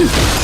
Noise.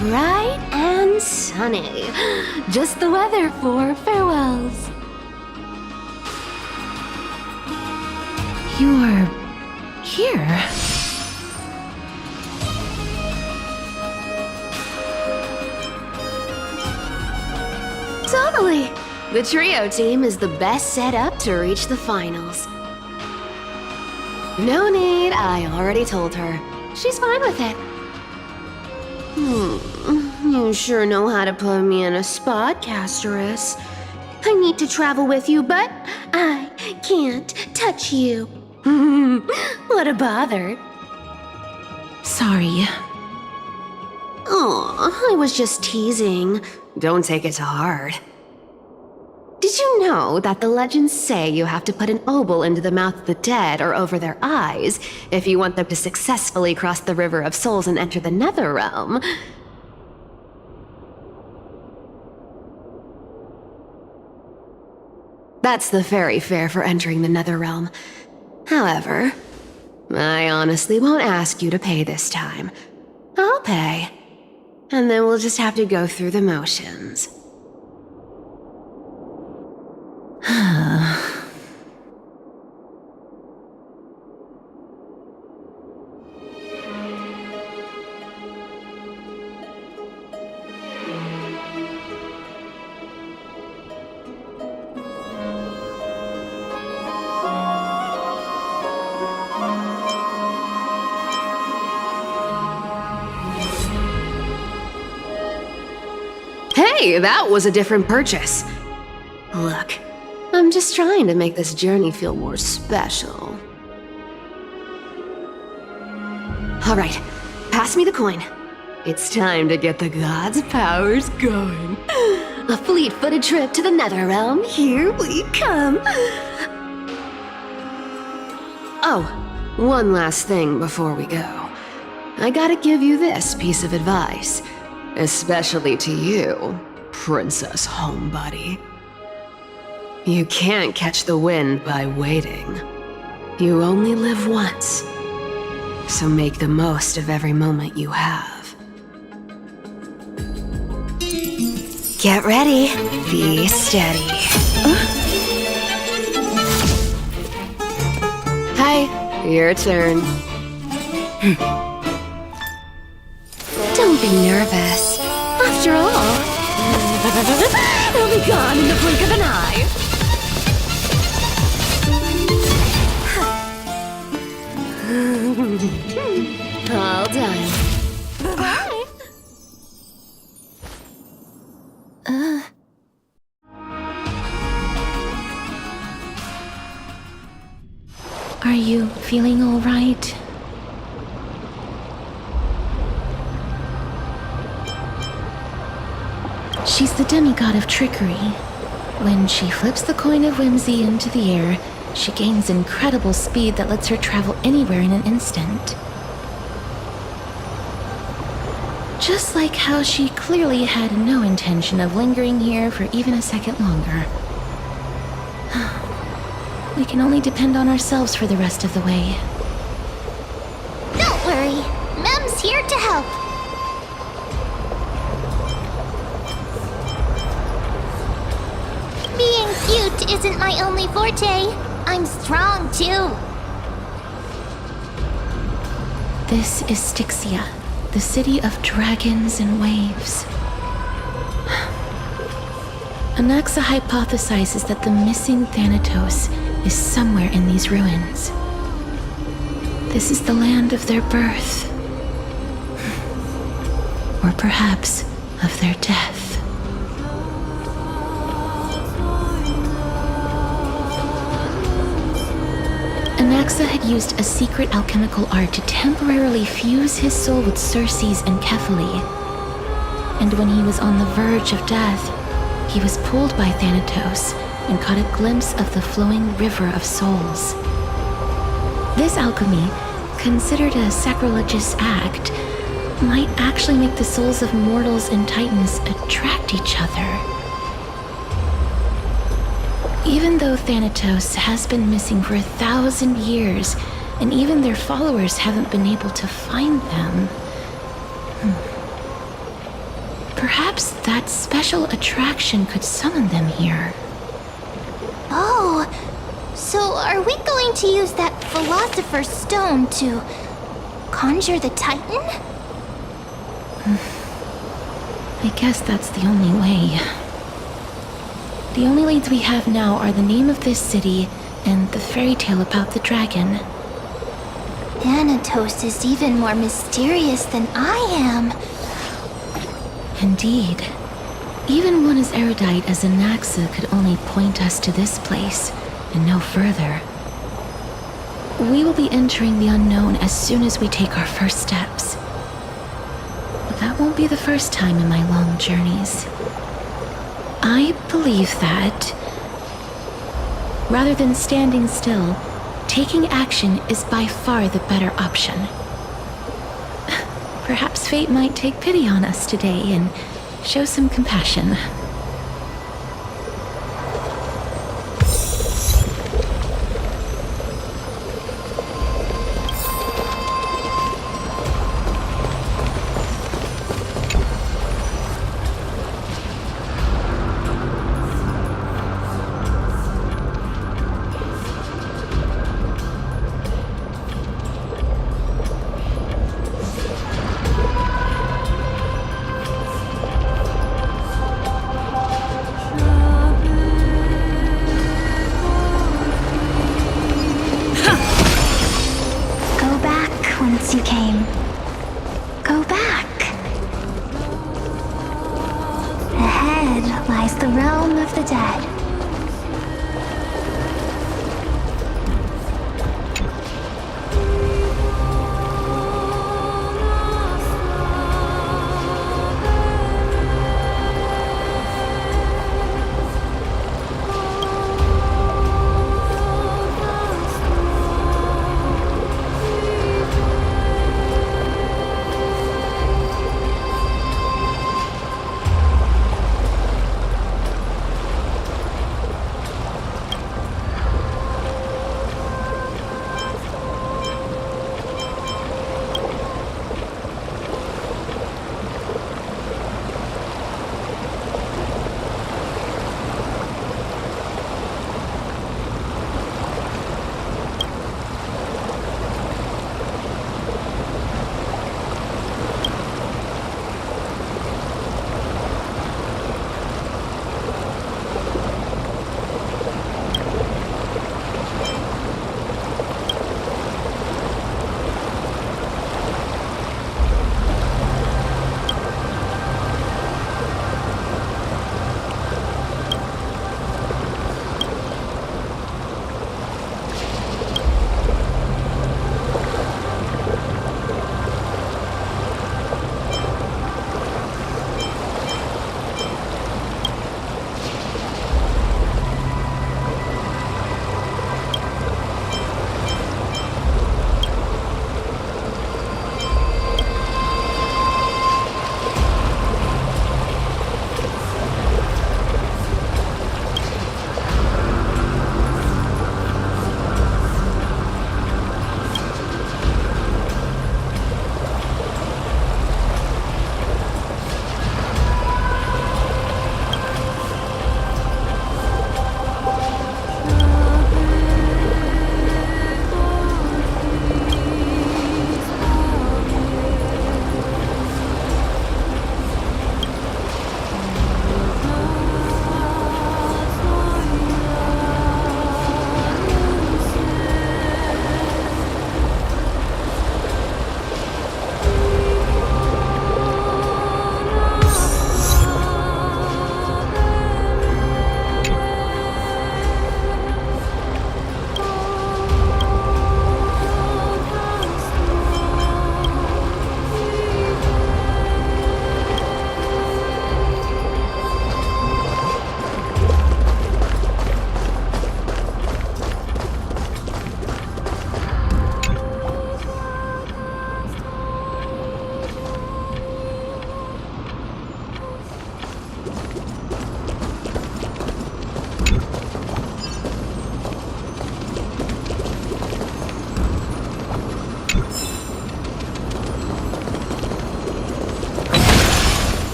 Bright and sunny. Just the weather for farewells. You're here. Totally. The trio team is the best set up to reach the finals. No need, I already told her. She's fine with it. You sure know how to put me in a spot, Casterus. I need to travel with you, but I can't touch you. What a bother. Sorry. Aw, I was just teasing. Don't take it to heart. Did you know that the legends say you have to put an obol into the mouth of the dead or over their eyes if you want them to successfully cross the River of Souls and enter the Netherrealm? That's the fairy fare for entering the Netherrealm. However, I honestly won't ask you to pay this time. I'll pay. And then we'll just have to go through the motions. Hey, that was a different purchase. Look, I'm just trying to make this journey feel more special. All right, pass me the coin. It's time to get the gods' powers going. A fleet-footed trip to the Netherrealm. Here we come. Oh, one last thing before we go. I gotta give you this piece of advice. Especially to you, Princess Homebody. You can't catch the wind by waiting. You only live once. So make the most of every moment you have. Get ready. Be steady. Hi, your turn. Don't be nervous. After all, it'll be gone in the blink of an eye. All done. Bye. Are you feeling all right? She's the demigod of trickery. When she flips the coin of whimsy into the air, she gains incredible speed that lets her travel anywhere in an instant. Just like how she clearly had no intention of lingering here for even a second longer. We can only depend on ourselves for the rest of the way. Don't worry, Mem's here to help. Being cute isn't my only forte. I'm strong too. This is Styxia, the city of dragons and waves. Anaxa hypothesizes that the missing Thanatos is somewhere in these ruins. This is the land of their birth. Or perhaps of their death. Anaxa had used a secret alchemical art to temporarily fuse his soul with Circe's and Kephae. And when he was on the verge of death, he was pulled by Thanatos and caught a glimpse of the flowing river of souls. This alchemy, considered a sacrilegious act, might actually make the souls of mortals and titans attract each other. Even though Thanatos has been missing for 1,000 years, and even their followers haven't been able to find them, perhaps that special attraction could summon them here. Oh, so are we going to use that Philosopher's Stone to conjure the Titan? I guess that's the only way. The only leads we have now are the name of this city and the fairy tale about the dragon. Thanatos is even more mysterious than I am. Indeed. Even one as erudite as Anaxa could only point us to this place, and no further. We will be entering the unknown as soon as we take our first steps. But that won't be the first time in my long journeys. I believe that, rather than standing still, taking action is by far the better option. Perhaps fate might take pity on us today and show some compassion. Once you came. Go back. Ahead lies the realm of the dead.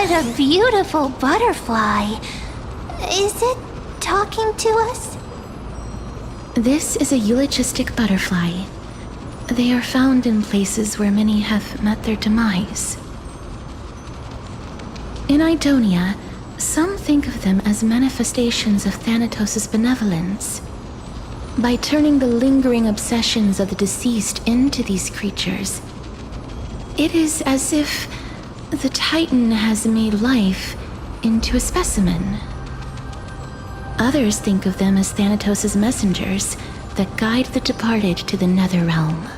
What a beautiful butterfly. Is it talking to us? This is a eulogistic butterfly. They are found in places where many have met their demise. In Idonia, some think of them as manifestations of Thanatos' benevolence. By turning the lingering obsessions of the deceased into these creatures, it is as if the Titan has made life into a specimen. Others think of them as Thanatos' messengers that guide the departed to the nether realm.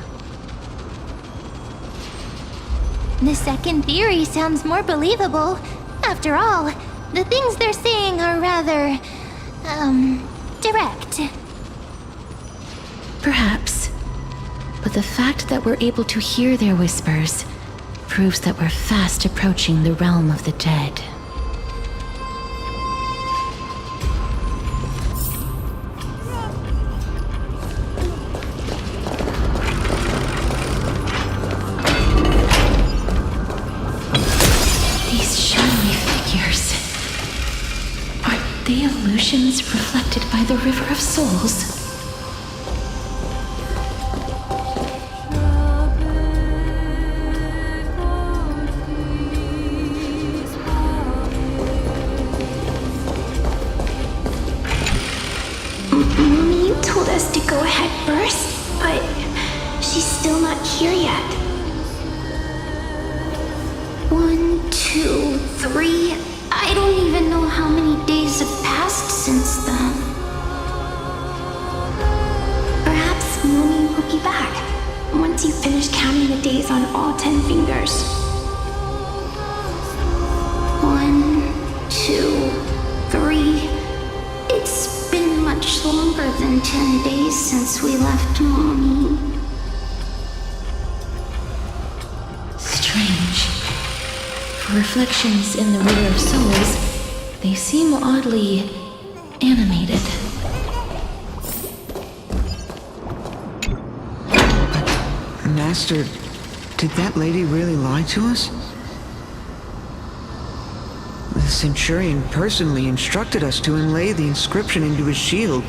The second theory sounds more believable. After all, the things they're saying are rather, direct. Perhaps. But the fact that we're able to hear their whispers proves that we're fast approaching the realm of the dead. These shadowy figures. Are they illusions reflected by the River of Souls? Mommy told us to go ahead first, but she's still not here yet. 1, 2, 3. I don't even know how many days have passed since then. Perhaps Mommy will be back once you finish counting the days on all 10 fingers. 1, 2, 3. It's been much longer than 10 days since we left Mommy. Strange. For reflections in the River of Souls, they seem oddly animated. Master, did that lady really lie to us? The Centurion personally instructed us to inlay the inscription into his shield.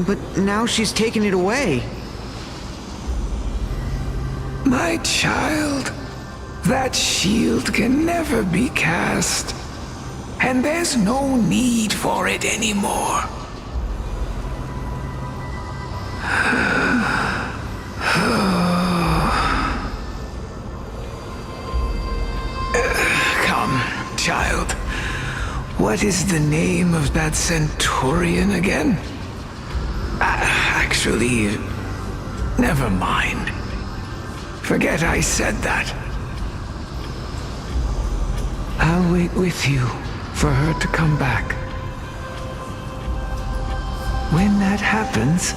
But now she's taken it away. My child, that shield can never be cast, and there's no need for it anymore. Come, child. What is the name of that Centurion again? Actually, never mind. Forget I said that. I'll wait with you for her to come back. When that happens,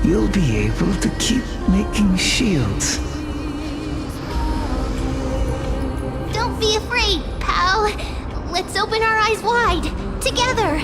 you'll be able to keep making shields. Don't be afraid, pal. Let's open our eyes wide, together.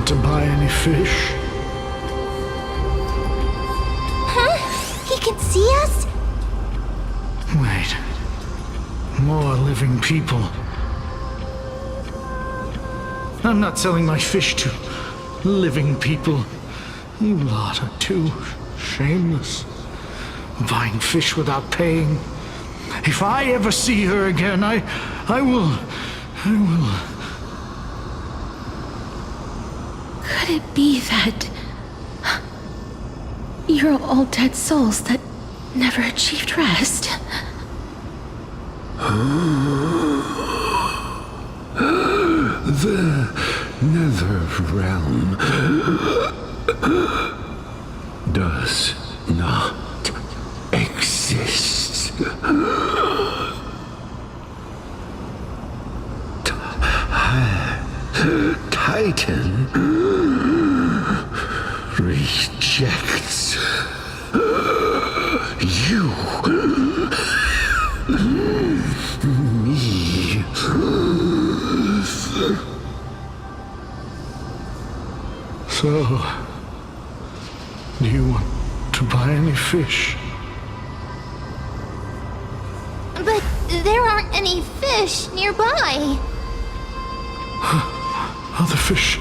To buy any fish? Huh? He can see us? Wait. More living people. I'm not selling my fish to living people. You lot are too shameless. Buying fish without paying. If I ever see her again, I will... Could it be that you're all dead souls that never achieved rest? The nether realm does not exist. Titan rejects you. Me. So, do you want to buy any fish? But there aren't any fish nearby. Other fish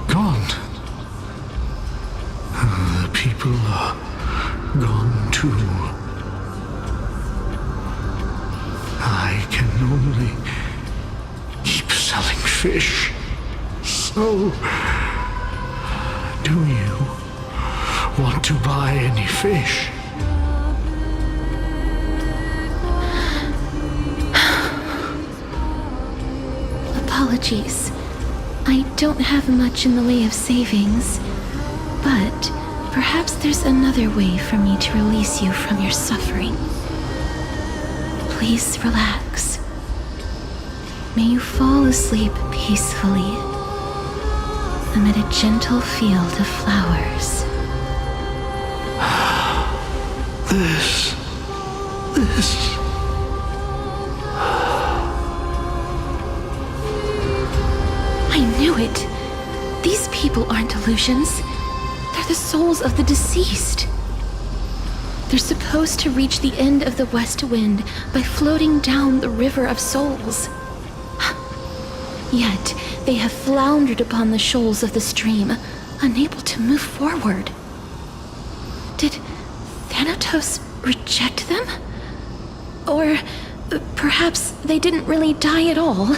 gone. The people are gone too. I can only keep selling fish. So, do you want to buy any fish? Apologies. I don't have much in the way of savings, but perhaps there's another way for me to release you from your suffering. Please relax. May you fall asleep peacefully amid a gentle field of flowers. This. I knew it. These people aren't illusions. They're the souls of the deceased. They're supposed to reach the end of the west wind by floating down the river of souls. Yet, they have floundered upon the shoals of the stream, unable to move forward. Did Thanatos reject them? Or perhaps they didn't really die at all?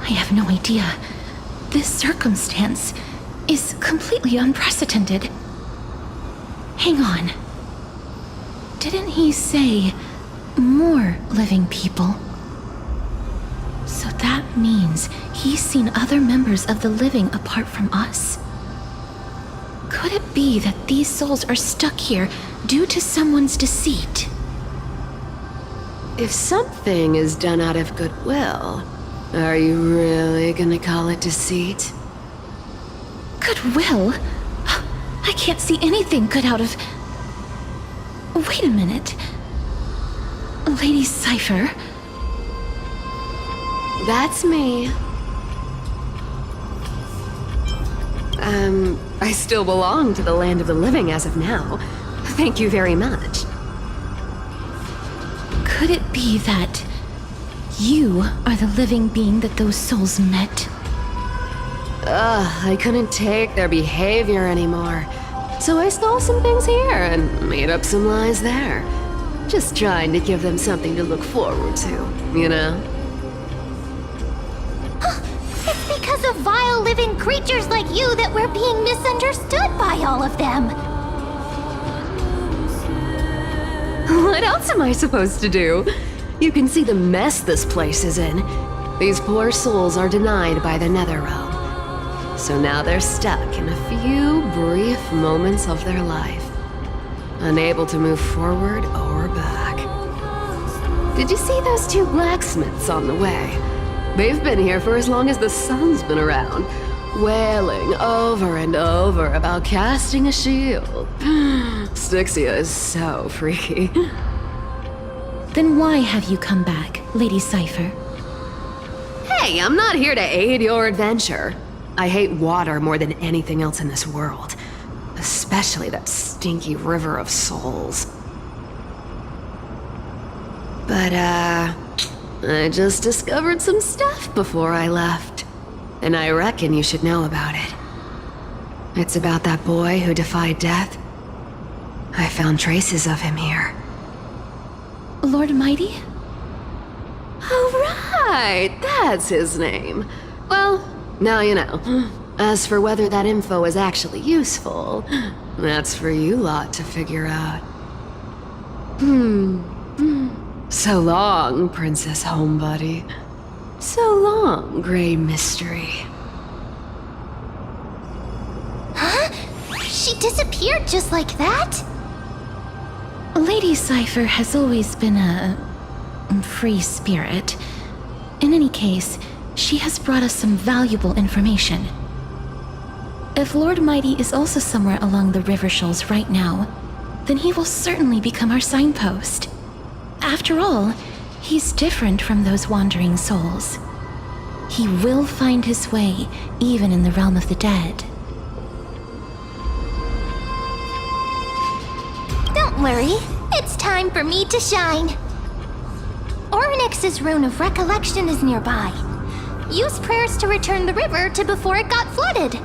I have no idea. This circumstance is completely unprecedented. Hang on. Didn't he say more living people? So that means he's seen other members of the living apart from us. Could it be that these souls are stuck here due to someone's deceit? If something is done out of goodwill, are you really gonna call it deceit? Goodwill? I can't see anything good out of... Wait a minute. Lady Cypher? That's me. I still belong to the land of the living as of now. Thank you very much. Could it be that you are the living being that those souls met? I couldn't take their behavior anymore. So I stole some things here and made up some lies there. Just trying to give them something to look forward to, you know? It's because of vile living creatures like you that we're being misunderstood by all of them. What else am I supposed to do? You can see the mess this place is in. These poor souls are denied by the Nether Realm. So now they're stuck in a few brief moments of their life, unable to move forward or back. Did you see those two blacksmiths on the way? They've been here for as long as the sun's been around, wailing over and over about casting a shield. Styxia is so freaky. Then why have you come back, Lady Cypher? Hey, I'm not here to aid your adventure. I hate water more than anything else in this world. Especially that stinky river of souls. But, I just discovered some stuff before I left. And I reckon you should know about it. It's about that boy who defied death. I found traces of him here. Lord Mighty? Oh, right! That's his name. Well, now you know. As for whether that info is actually useful, that's for you lot to figure out. So long, Princess Homebody. So long, Grey Mystery. Huh? She disappeared just like that? Lady Cypher has always been free spirit. In any case, she has brought us some valuable information. If Lord Mighty is also somewhere along the river shoals right now, then he will certainly become our signpost. After all, he's different from those wandering souls. He will find his way, even in the realm of the dead. Don't worry, it's time for me to shine. Orynyx's rune of recollection is nearby. Use prayers to return the river to before it got flooded.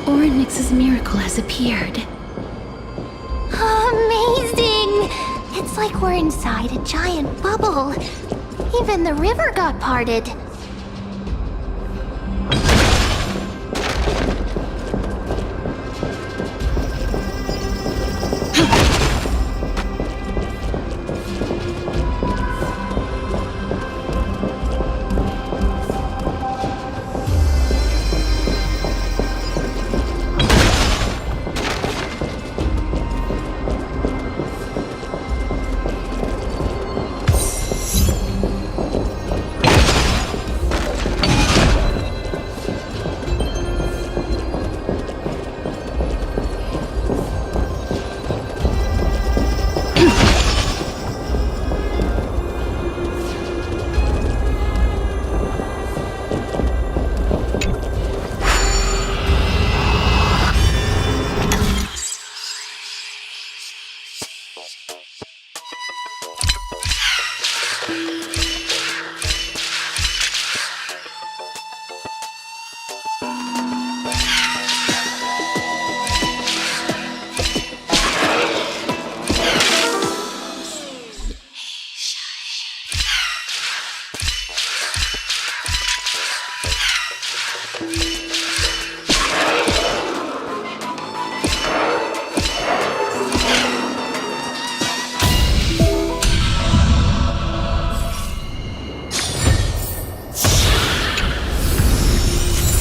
Orynyx's miracle has appeared. Amazing! It's like we're inside a giant bubble. Even the river got parted.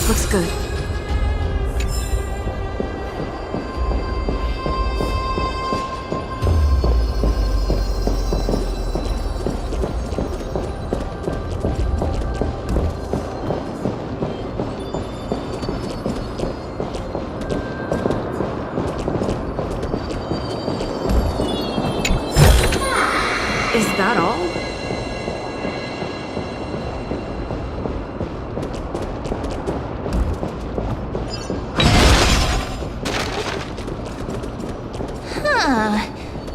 Looks good. Is that all?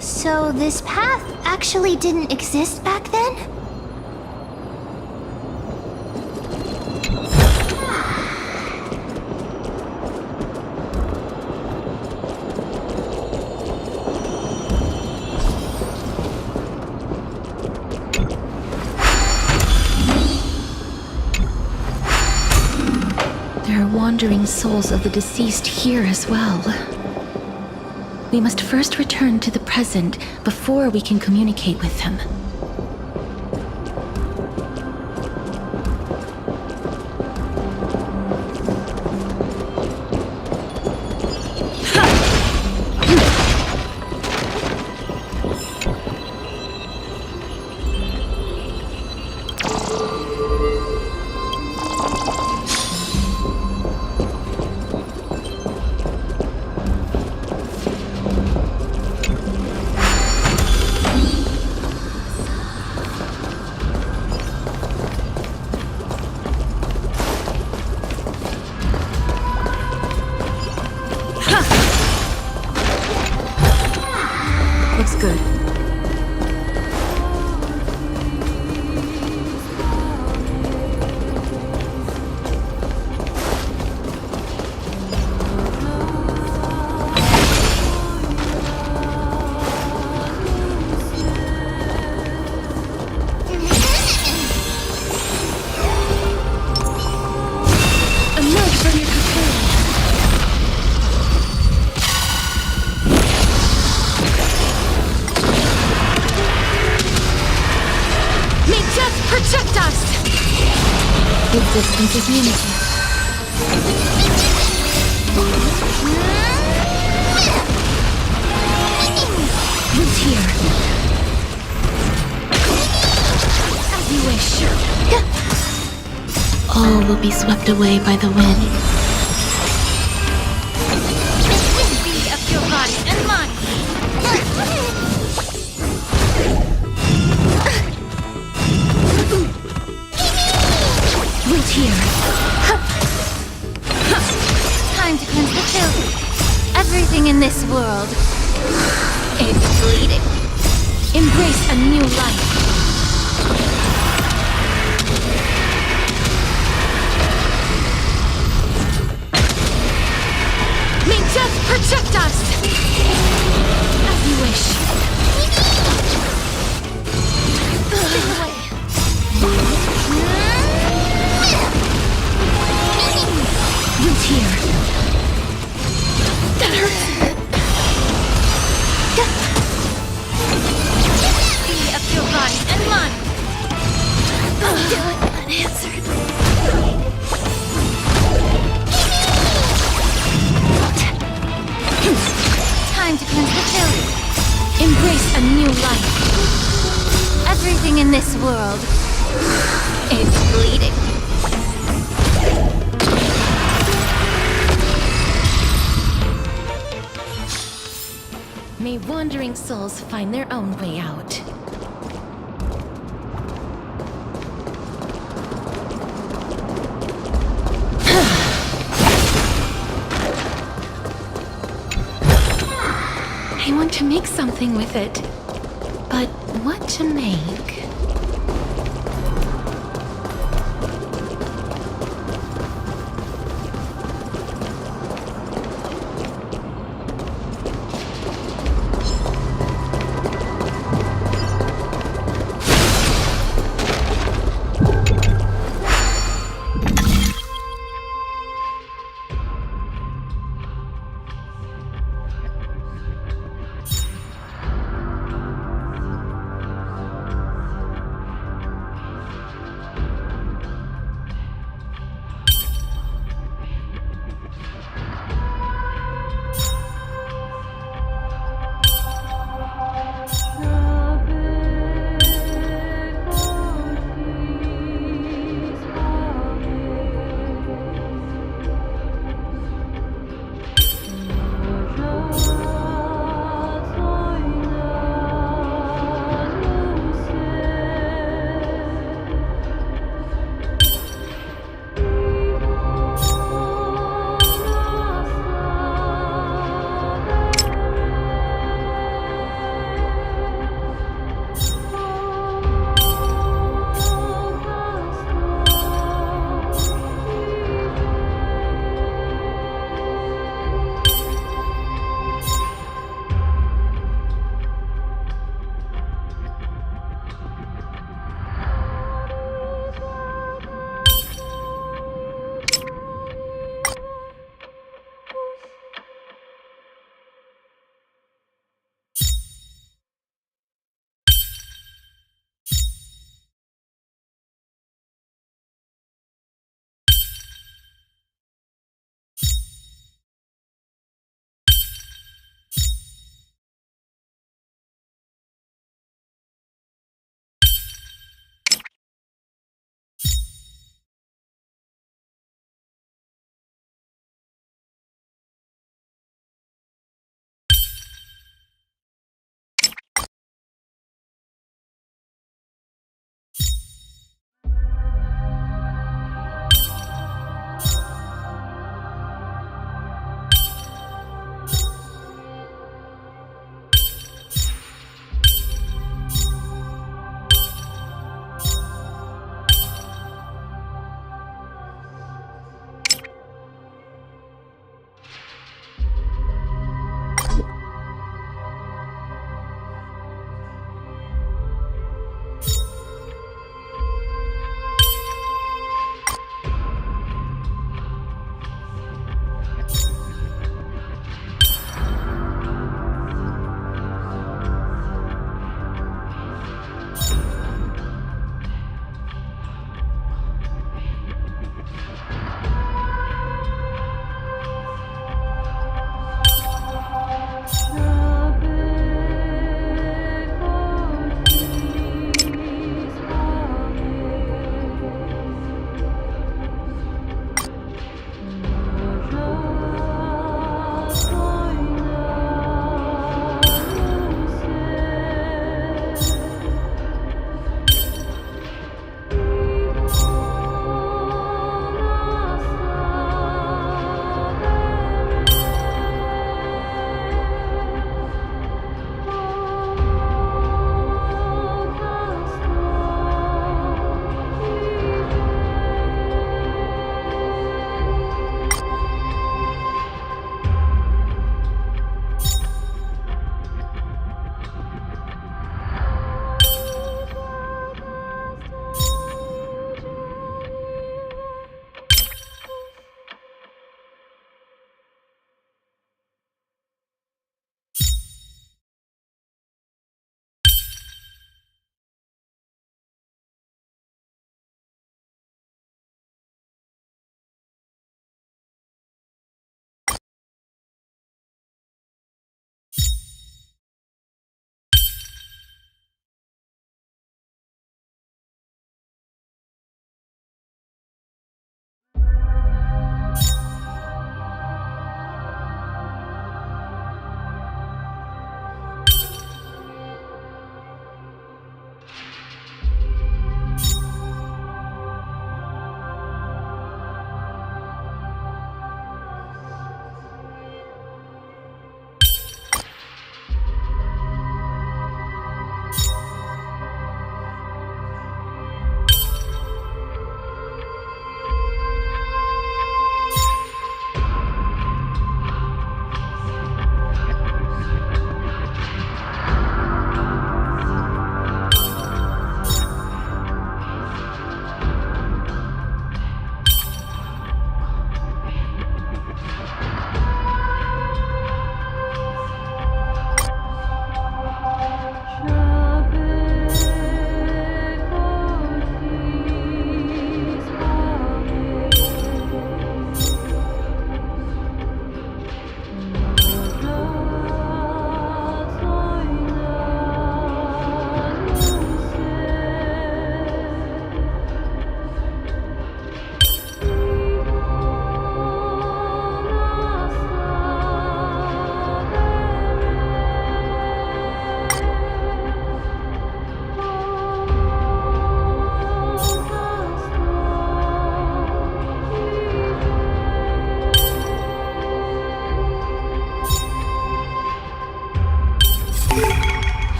So this path actually didn't exist back then? there are wandering souls of the deceased here as well. We must first return to the present before we can communicate with them. Looks good. Emerge from your cocoon. May death protect us! This distance is meaningful. Who's here? As you wish. All will be swept away by the wind. Be of your body and mine. Wait here. Time to cleanse the field. Everything in this world is bleeding. Embrace a new life. May death protect us! As you wish. Stay away. Root here. That hurts. Be of your body and mine. Still unanswered. Time to cleanse the field. Embrace a new life. Everything in this world is bleeding. May wandering souls find their own way out. I want to make something with it. But what to make?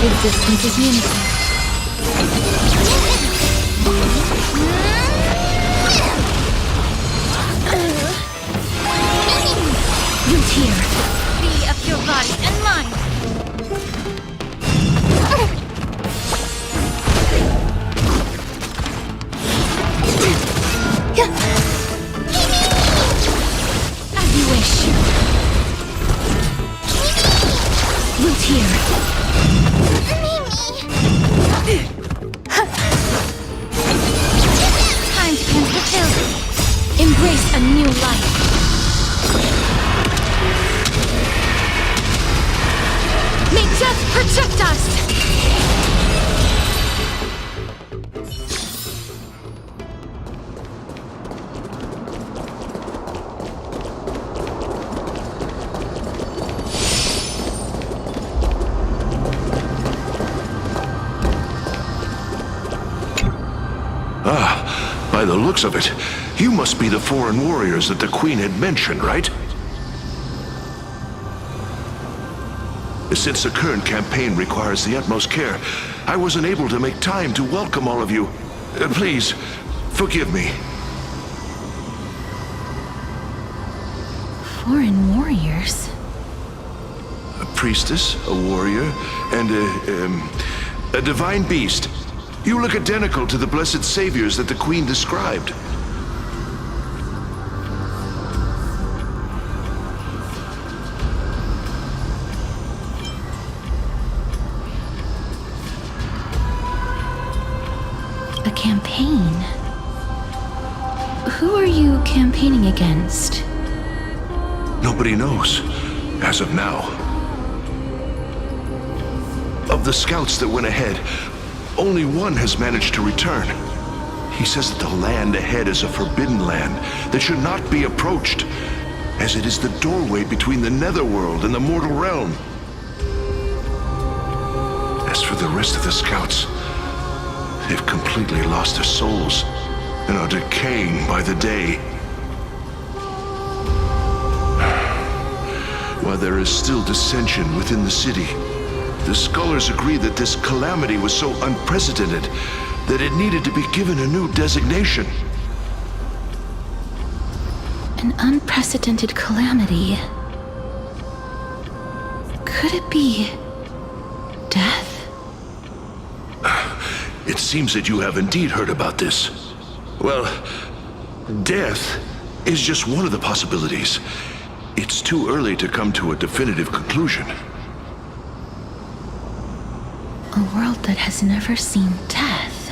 Existence is meaningful. Root here. Be of your body and mind. As you wish. Root here. Time to cleanse the filth. Embrace a new life. May death protect us! By the looks of it, you must be the foreign warriors that the Queen had mentioned, right? Since the current campaign requires the utmost care, I wasn't able to make time to welcome all of you. Please, forgive me. Foreign warriors? A priestess, a warrior, and a divine beast. You look identical to the blessed saviors that the Queen described. A campaign? Who are you campaigning against? Nobody knows, as of now. Of the scouts that went ahead, only one has managed to return. He says that the land ahead is a forbidden land that should not be approached, as it is the doorway between the netherworld and the mortal realm. As for the rest of the scouts, they've completely lost their souls and are decaying by the day. While there is still dissension within the city, the scholars agree that this calamity was so unprecedented that it needed to be given a new designation. An unprecedented calamity. Could it be death? It seems that you have indeed heard about this. Well, death is just one of the possibilities. It's too early to come to a definitive conclusion. A world that has never seen death.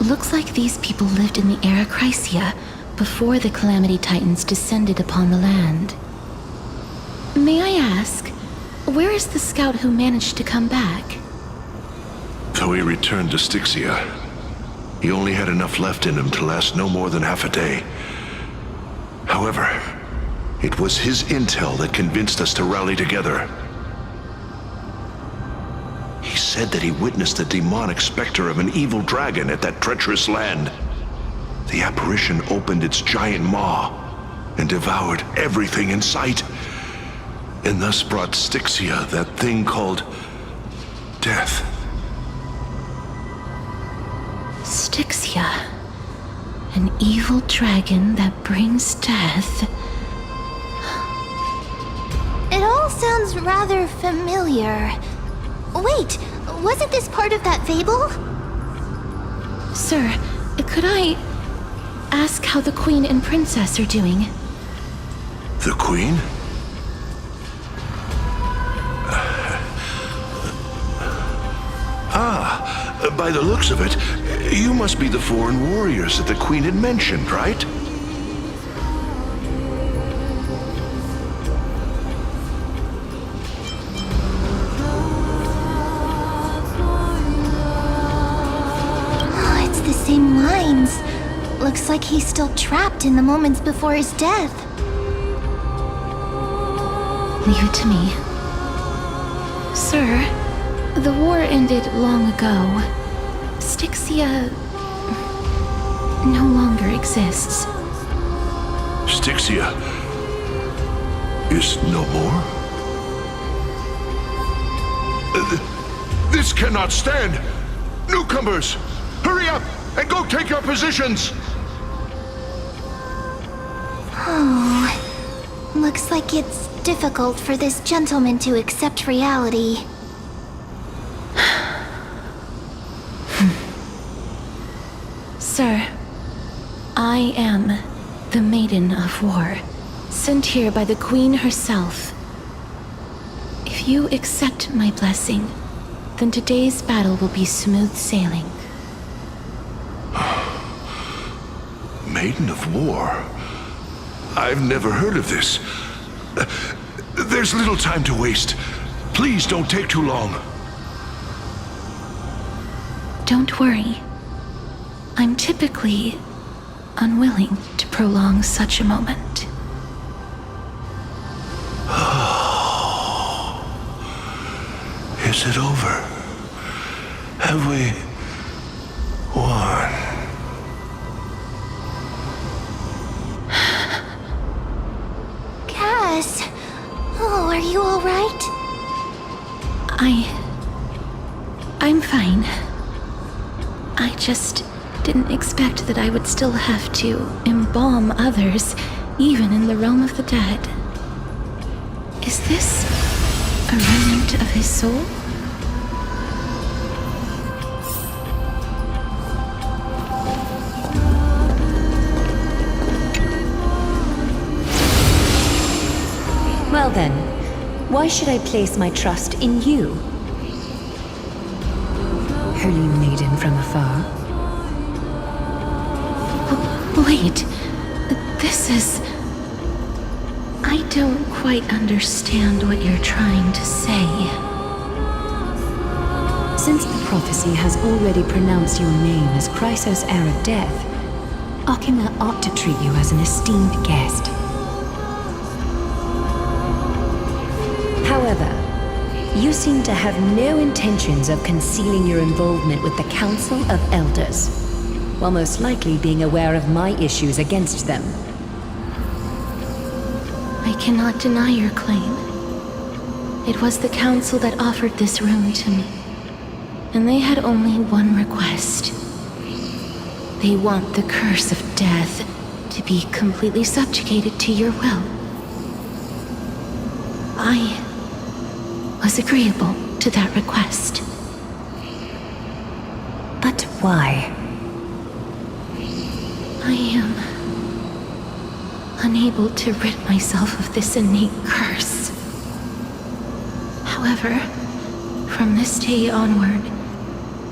Looks like these people lived in the era Chrysia before the Calamity Titans descended upon the land. May I ask, where is the scout who managed to come back? Though he returned to Styxia, he only had enough left in him to last no more than half a day. However, it was his intel that convinced us to rally together. He said that he witnessed the demonic specter of an evil dragon at that treacherous land. The apparition opened its giant maw and devoured everything in sight, and thus brought Styxia that thing called death. Styxia. An evil dragon that brings death. It all sounds rather familiar. Wait, wasn't this part of that fable? Sir, could I ask how the Queen and Princess are doing? The Queen? By the looks of it, you must be the foreign warriors that the Queen had mentioned, right? Oh, it's the same lines. Looks like he's still trapped in the moments before his death. Leave it to me. Sir, the war ended long ago. Styxia no longer exists. Styxia is no more? This cannot stand! Newcomers, hurry up and go take your positions! Oh, looks like it's difficult for this gentleman to accept reality. Sir, I am the Maiden of War, sent here by the Queen herself. If you accept my blessing, then today's battle will be smooth sailing. Maiden of War? I've never heard of this. There's little time to waste. Please don't take too long. Don't worry. I'm typically unwilling to prolong such a moment. Is it over? Have we won? Cass, oh, are you all right? I'm fine. I just didn't expect that I would still have to embalm others, even in the realm of the dead. Is this a remnant of his soul? Well then, why should I place my trust in you? Holy maiden from afar. Wait, this is... I don't quite understand what you're trying to say. Since the prophecy has already pronounced your name as Chrysos' heir of death, Akima ought to treat you as an esteemed guest. However, you seem to have no intentions of concealing your involvement with the Council of Elders, while most likely being aware of my issues against them. I cannot deny your claim. It was the Council that offered this room to me, and they had only one request. They want the curse of death to be completely subjugated to your will. I was agreeable to that request. But why? I am unable to rid myself of this innate curse. However, from this day onward,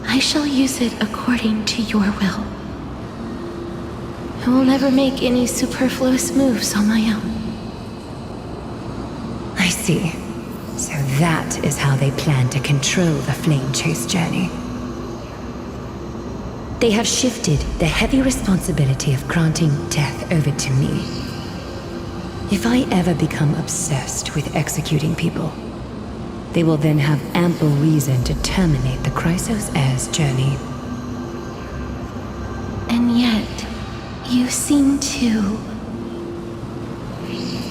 I shall use it according to your will. I will never make any superfluous moves on my own. I see. So that is how they plan to control the Flame Chase journey. They have shifted the heavy responsibility of granting death over to me. If I ever become obsessed with executing people, they will then have ample reason to terminate the Chrysos heir's journey. And yet, you seem to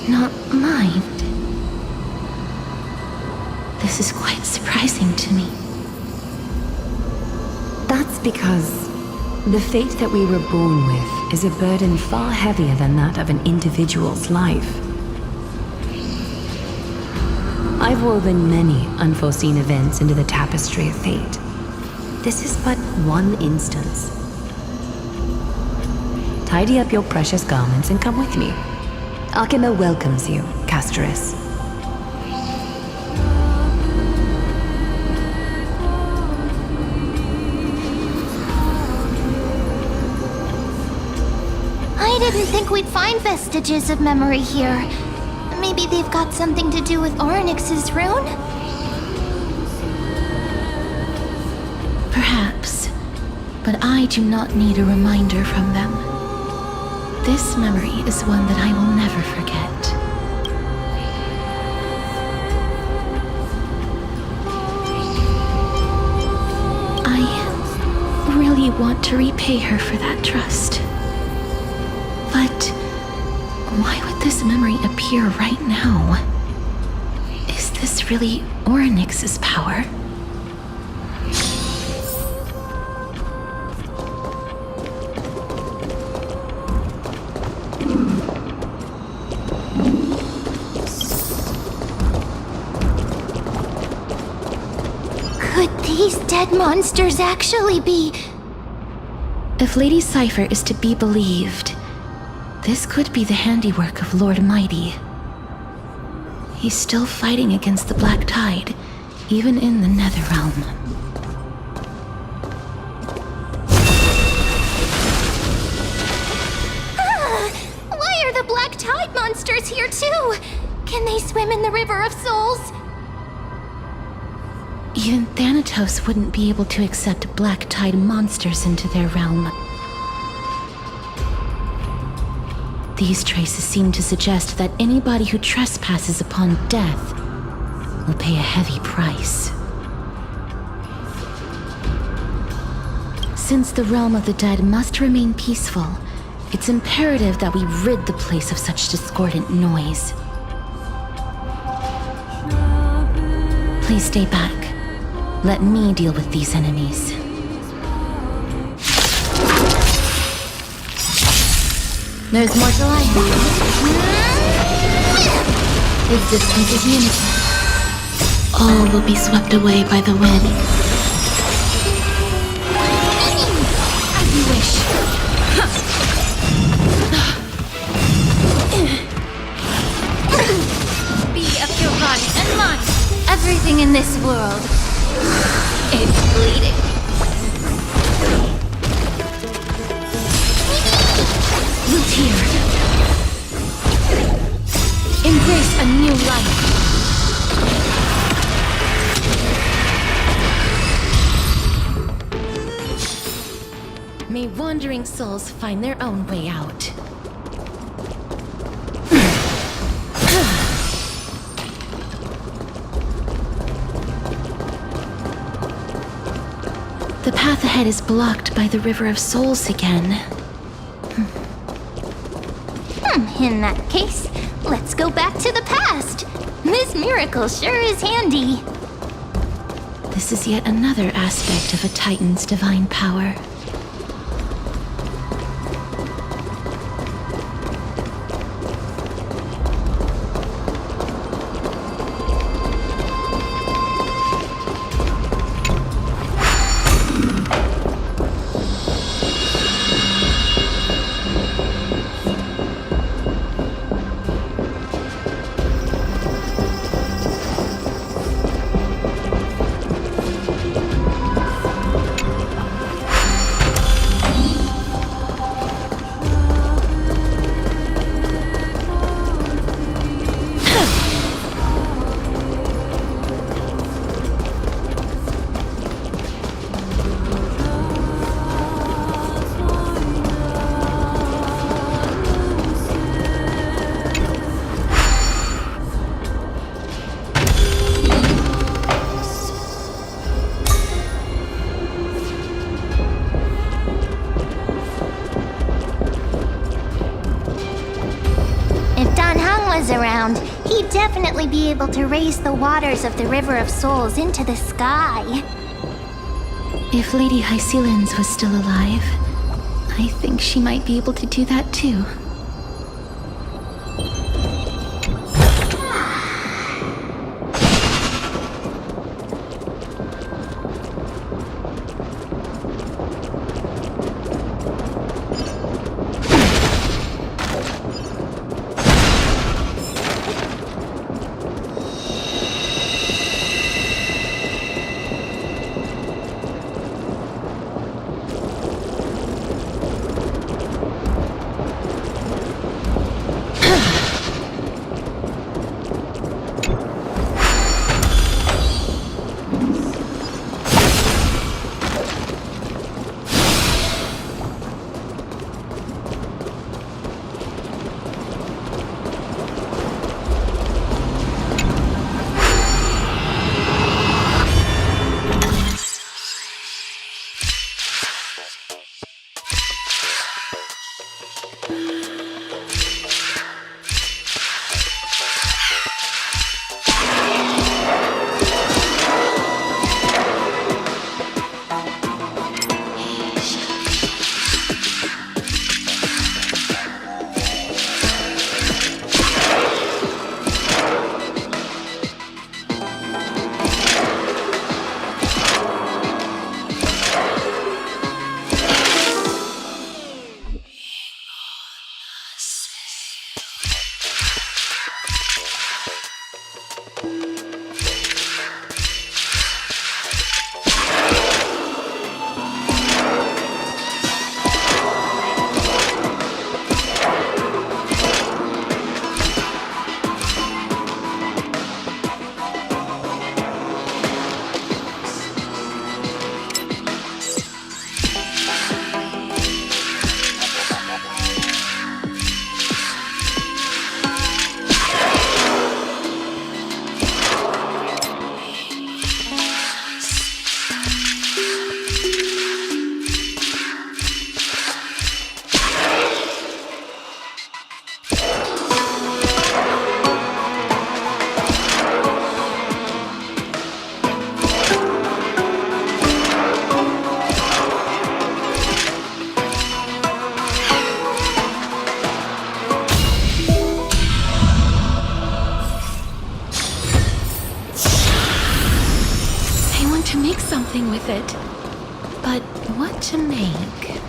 not mind. This is quite surprising to me. That's because the fate that we were born with is a burden far heavier than that of an individual's life. I've woven many unforeseen events into the tapestry of fate. This is but one instance. Tidy up your precious garments and come with me. Akima welcomes you, Castoris. I didn't think we'd find vestiges of memory here. Maybe they've got something to do with Orynyx's rune? Perhaps, but I do not need a reminder from them. This memory is one that I will never forget. I really want to repay her for that trust. But why would this memory appear right now? Is this really Orynyx's power? these dead monsters actually be? If Lady Cypher is to be believed, this could be the handiwork of Lord Mighty. He's still fighting against the Black Tide, even in the Netherrealm. Why are the Black Tide monsters here too? Can they swim in the River of Souls? Even Thanatos wouldn't be able to accept Black Tide monsters into their realm. These traces seem to suggest that anybody who trespasses upon death will pay a heavy price. Since the realm of the dead must remain peaceful, it's imperative that we rid the place of such discordant noise. Please stay back. Let me deal with these enemies. There's more to life. Existence is unity. All will be swept away by the wind. As you wish. Be of your body and mind. Everything in this world is bleeding. Look here. Embrace a new life. May wandering souls find their own way out. The path ahead is blocked by the River of Souls again. In that case, let's go back to the past. This miracle sure is handy. This is yet another aspect of a Titan's divine power. Around, he'd definitely be able to raise the waters of the River of Souls into the sky. If Lady Hycelens was still alive, I think she might be able to do that too. to make something with it. But what to make?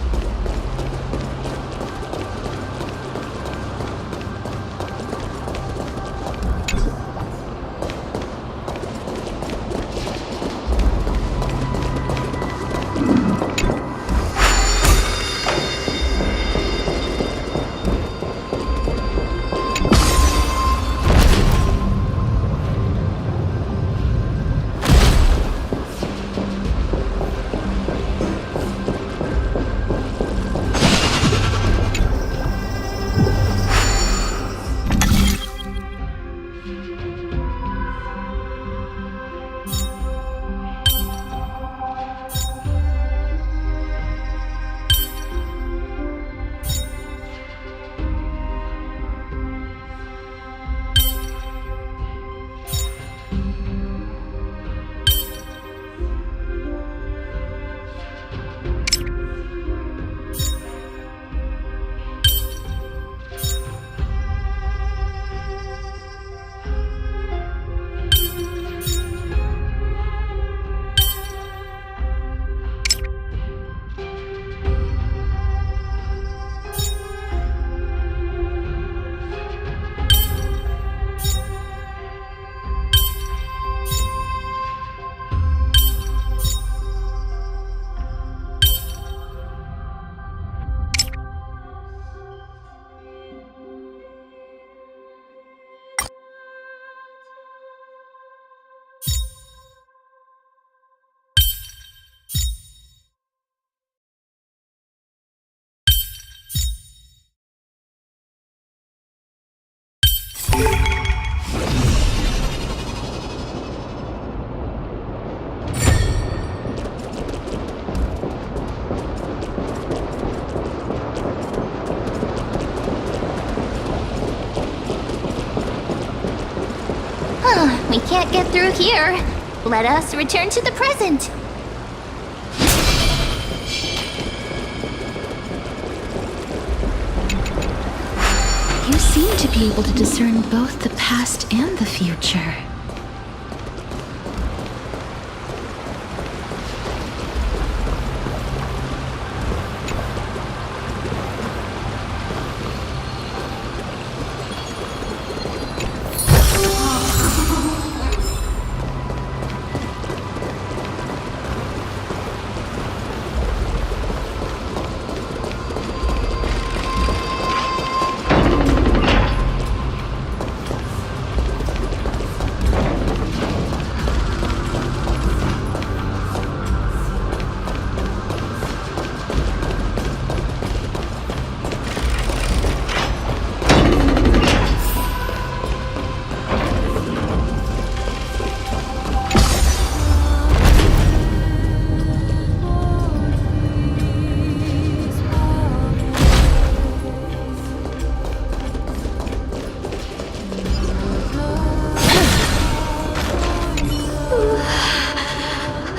We can't get through here. Let us return to the present. You seem to be able to discern both the past and the future.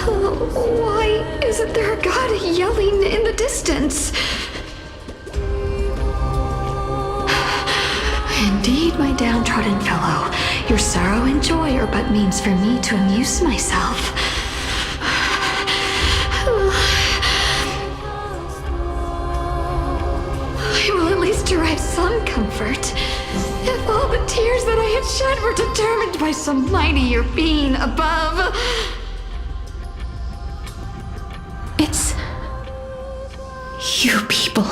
Why isn't there a god yelling in the distance? Indeed, my downtrodden fellow, your sorrow and joy are but means for me to amuse myself. I will at least derive some comfort. If all the tears that I have shed were determined by some mightier being above. It's you people.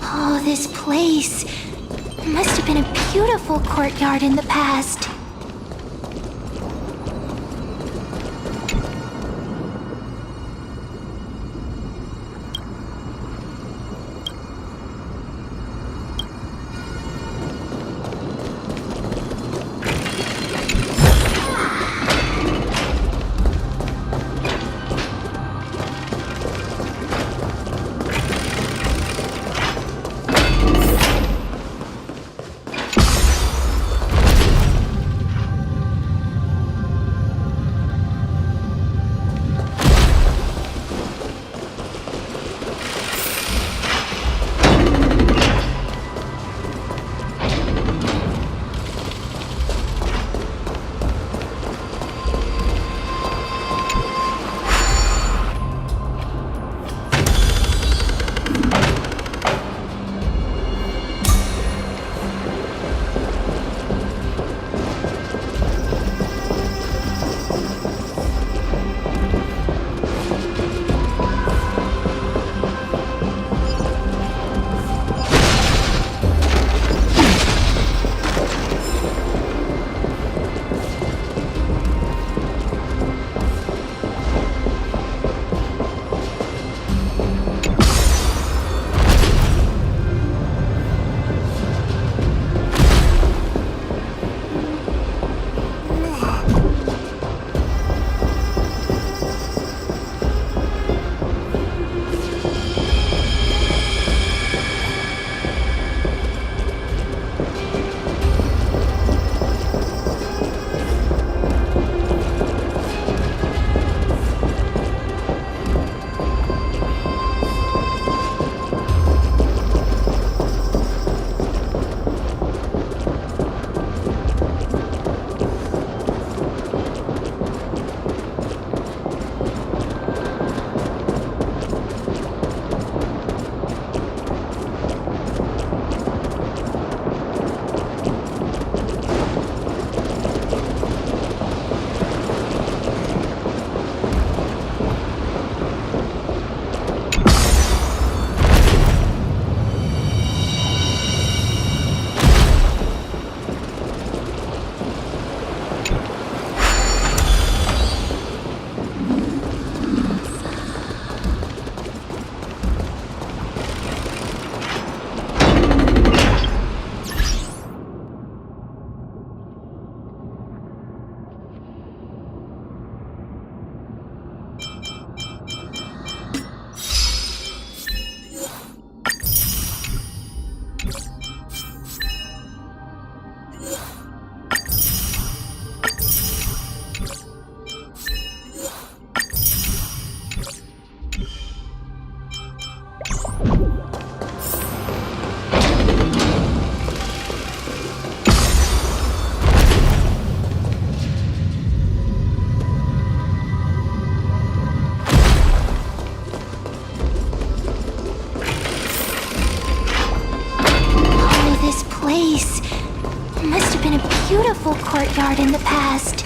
Oh, this place. Must have been a beautiful courtyard in the past. place. It must have been a beautiful courtyard in the past.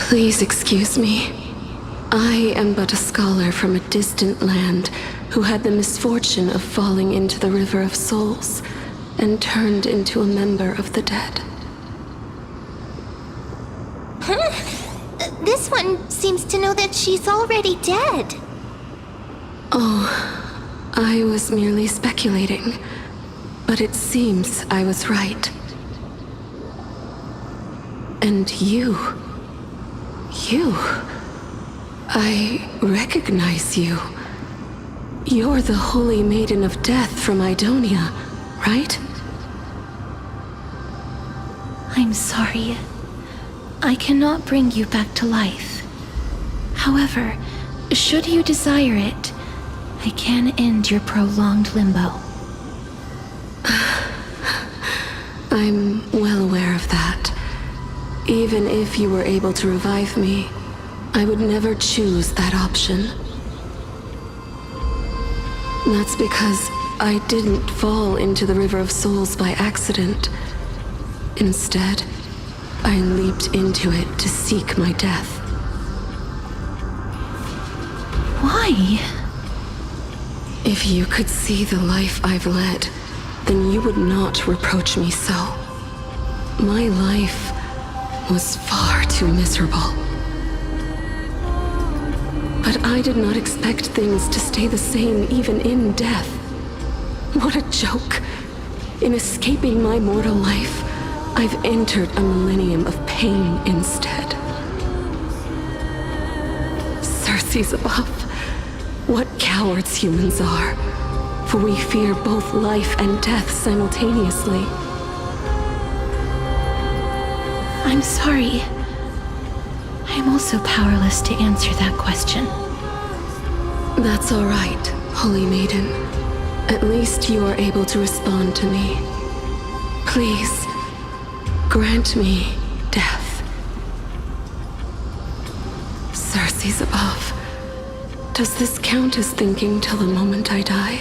Please excuse me. I am but a scholar from a distant land who had the misfortune of falling into the River of Souls and turned into a member of the dead. Huh? This one seems to know that she's already dead. Oh, I was merely speculating, but it seems I was right. And you, I recognize you. You're the Holy Maiden of Death from Idonia, right? I'm sorry. I cannot bring you back to life. However, should you desire it, I can end your prolonged limbo. I'm well aware of that. Even if you were able to revive me, I would never choose that option. That's because I didn't fall into the River of Souls by accident. Instead, I leaped into it to seek my death. Why? If you could see the life I've led, then you would not reproach me so. My life was far too miserable. But I did not expect things to stay the same even in death. What a joke. In escaping my mortal life, I've entered a millennium of pain instead. Circe's above. What cowards humans are, for we fear both life and death simultaneously. I'm sorry. I'm also powerless to answer that question. That's all right, Holy Maiden. At least you are able to respond to me. Please, grant me death. Circe's above. Does this count as thinking till the moment I die?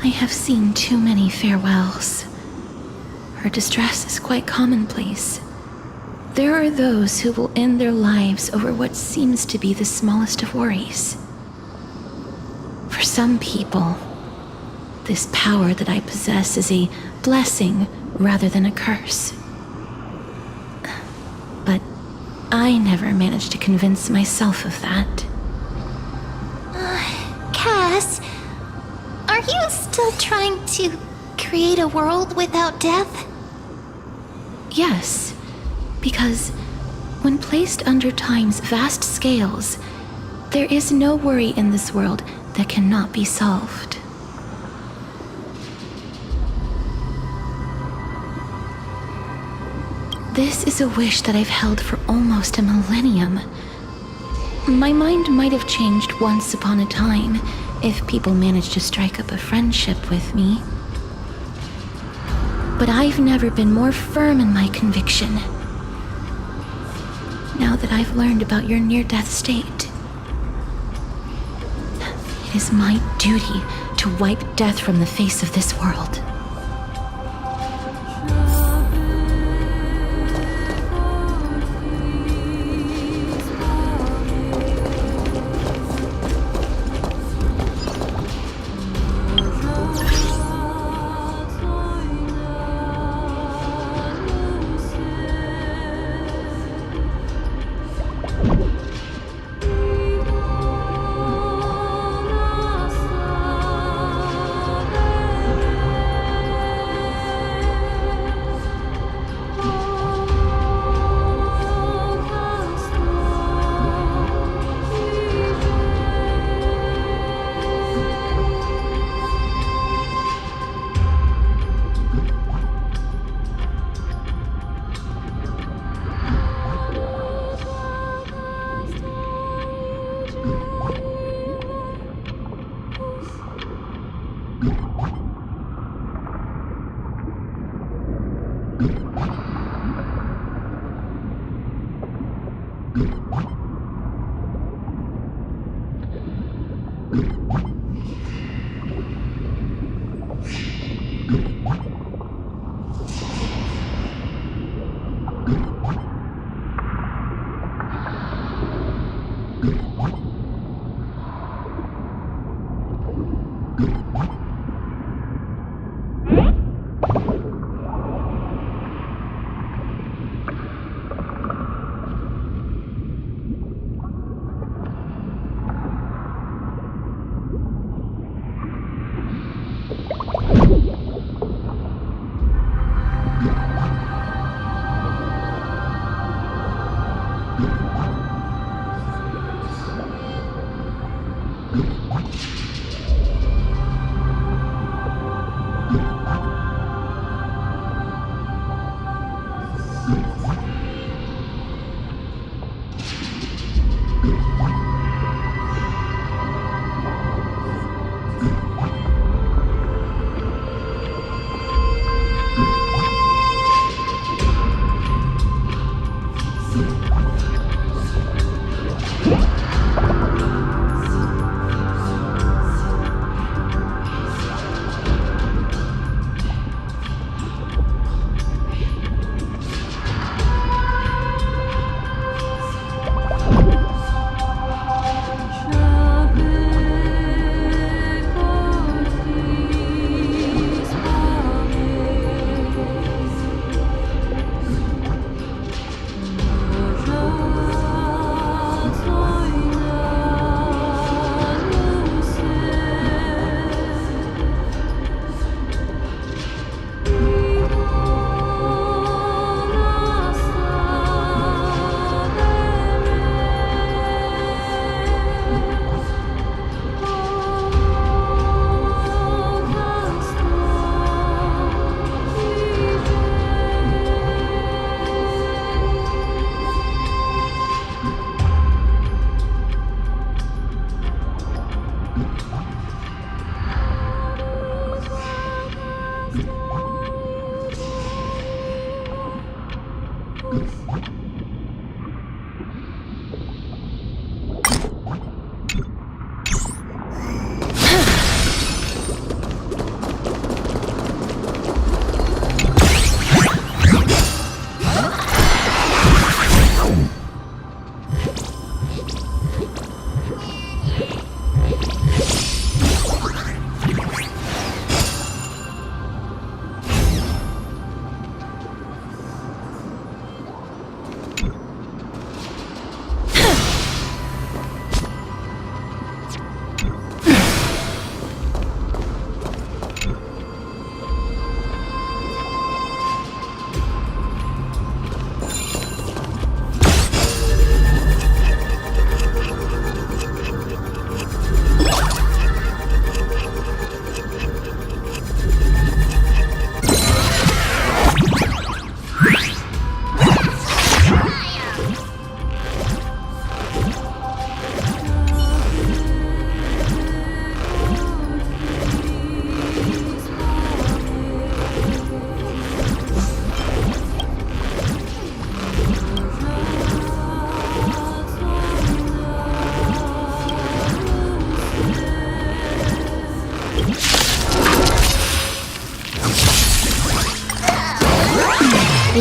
I have seen too many farewells. Her distress is quite commonplace. There are those who will end their lives over what seems to be the smallest of worries. For some people, this power that I possess is a blessing rather than a curse. But I never managed to convince myself of that. Cass, are you still trying to create a world without death? Yes, because when placed under time's vast scales, there is no worry in this world that cannot be solved. This is a wish that I've held for almost a millennium. My mind might have changed once upon a time if people managed to strike up a friendship with me. But I've never been more firm in my conviction. Now that I've learned about your near-death state, it is my duty to wipe death from the face of this world.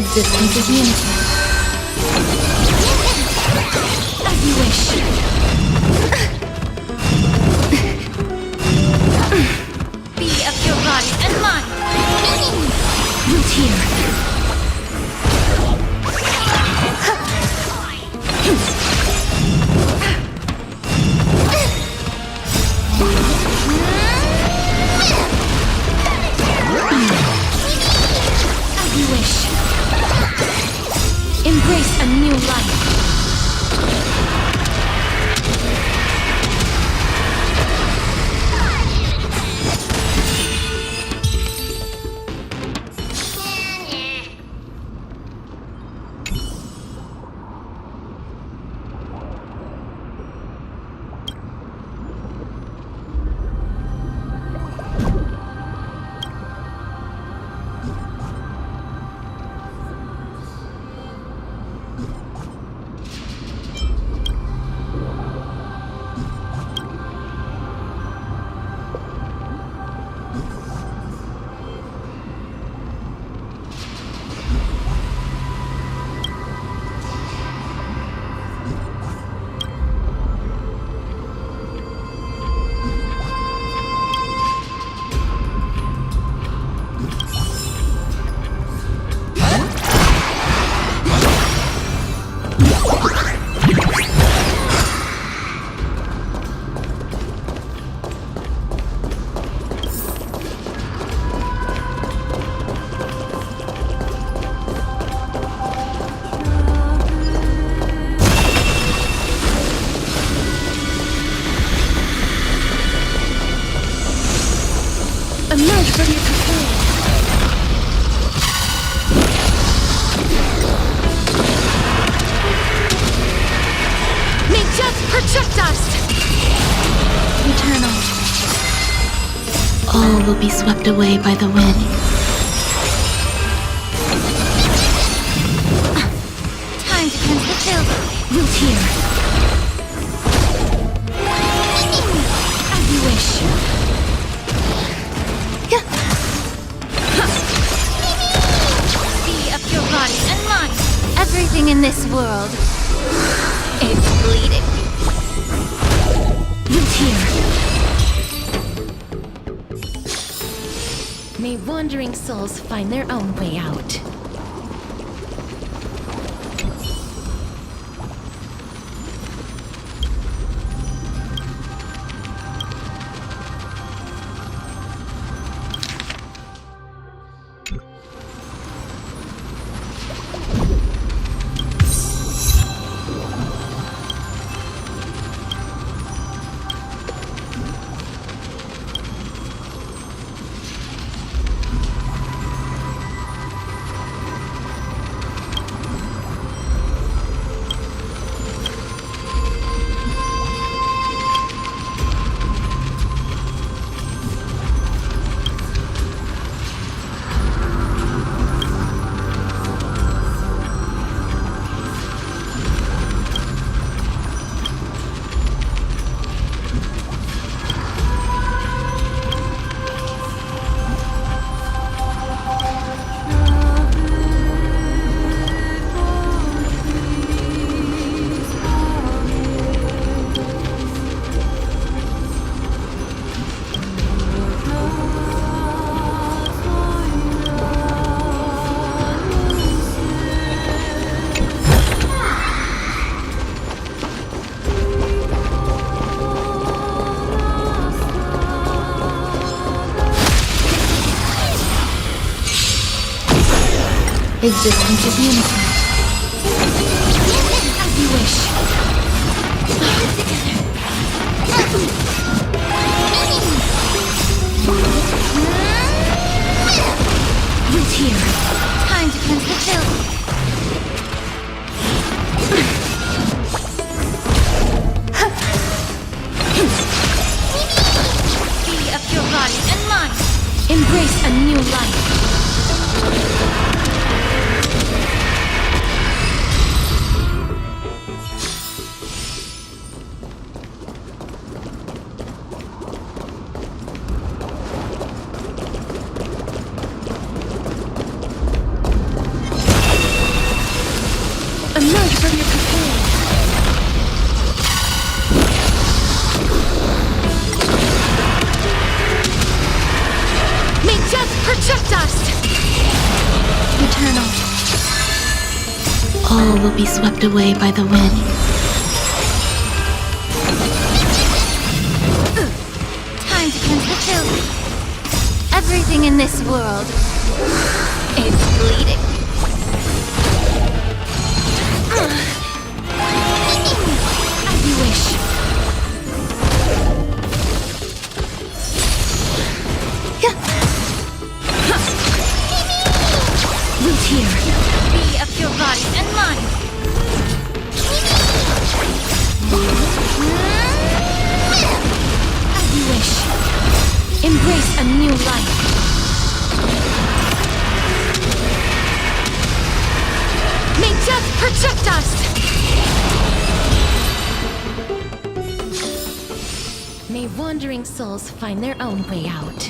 Existence is unity. As you wish. Be of your body and mind. Root here. As you wish. Embrace a new life. Emerge from your cocoon. May death protect us! Eternal. All will be swept away by the wind. Time to cleanse the field. Root here. As you wish. Be of your body and mind. Everything in this world is bleeding. Root here. May wandering souls find their own way out. Existence is unity. As you wish. Root here. Time to cleanse the field. Be of your body and mind. Embrace a new life. will be swept away by the wind. Time to cleanse the filth. Everything in this world is bleeding. As you wish. Root here. Be of your body and mind. As you wish. Embrace a new life. May death protect us! May wandering souls find their own way out.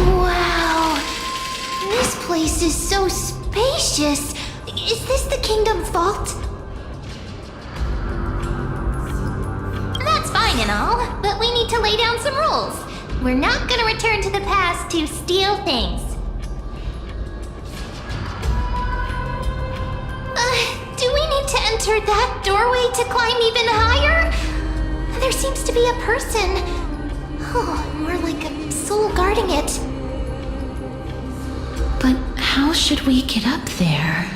Wow. This place is so spacious. Is this the kingdom's vault? That's fine and all, but we need to lay down some rules. We're not gonna return to the past to steal things. Do we need to enter that doorway to climb even higher? There seems to be a person. Oh, more like a soul guarding it. But how should we get up there?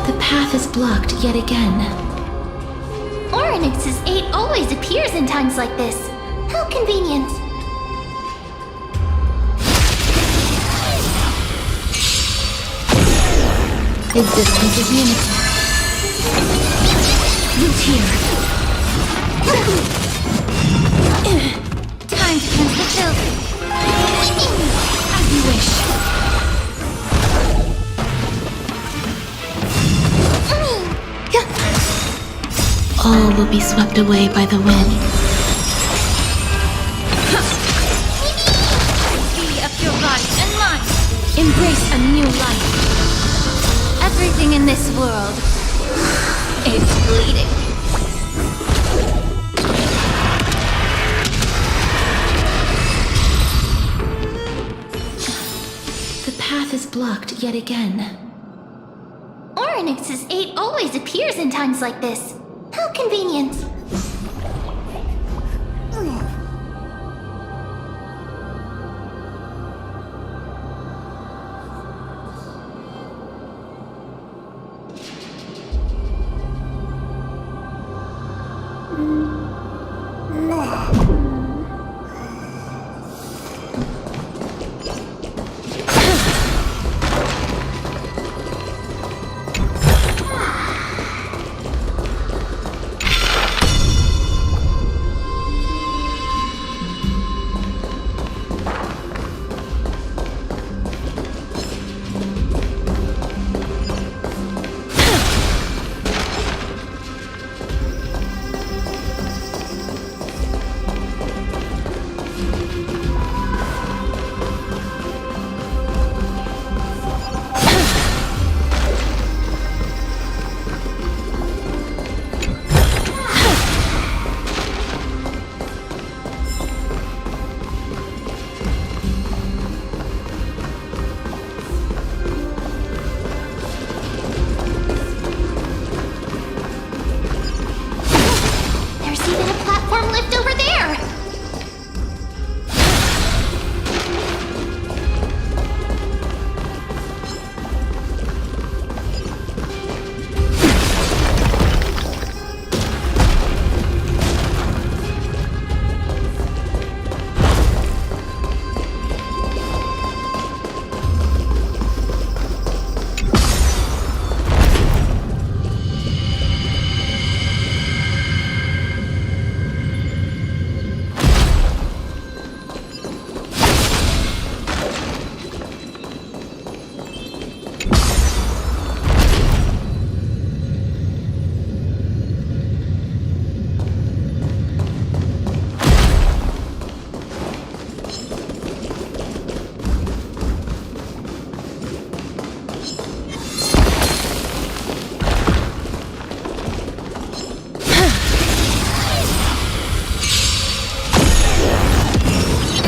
The path is blocked yet again. Orynyx's 8 always appears in times like this. How convenient. Existence is unity. Root here. Time to cleanse the filth. As you wish. All will be swept away by the wind. Be of your body and mind. Embrace a new life. Everything in this world is bleeding. The path is blocked yet again. Orynyx's 8 always appears in times like this. How convenient.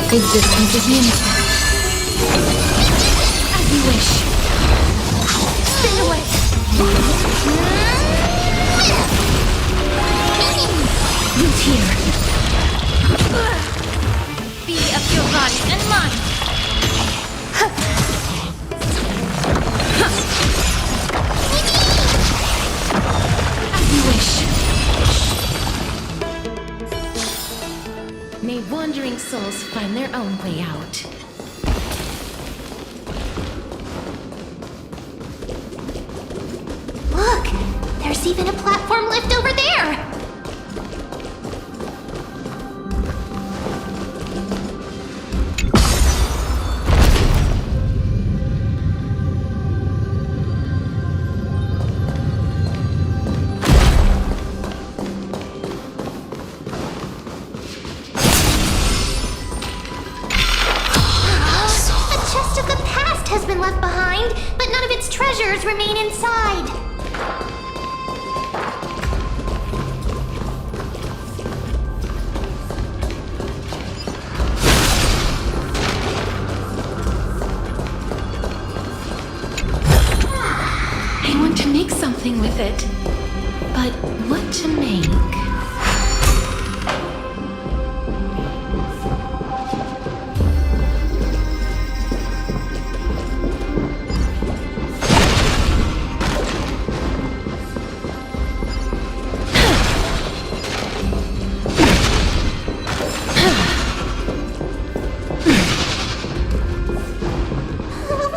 Existence is meaningful. As you wish. Spin away. Root here. Be of your body and mind. As you wish. May wandering souls find their own way out. Look, there's even a platform lift over there. A chest of the past has been left behind, but none of its treasures remain inside. I want to make something with it. But what to make?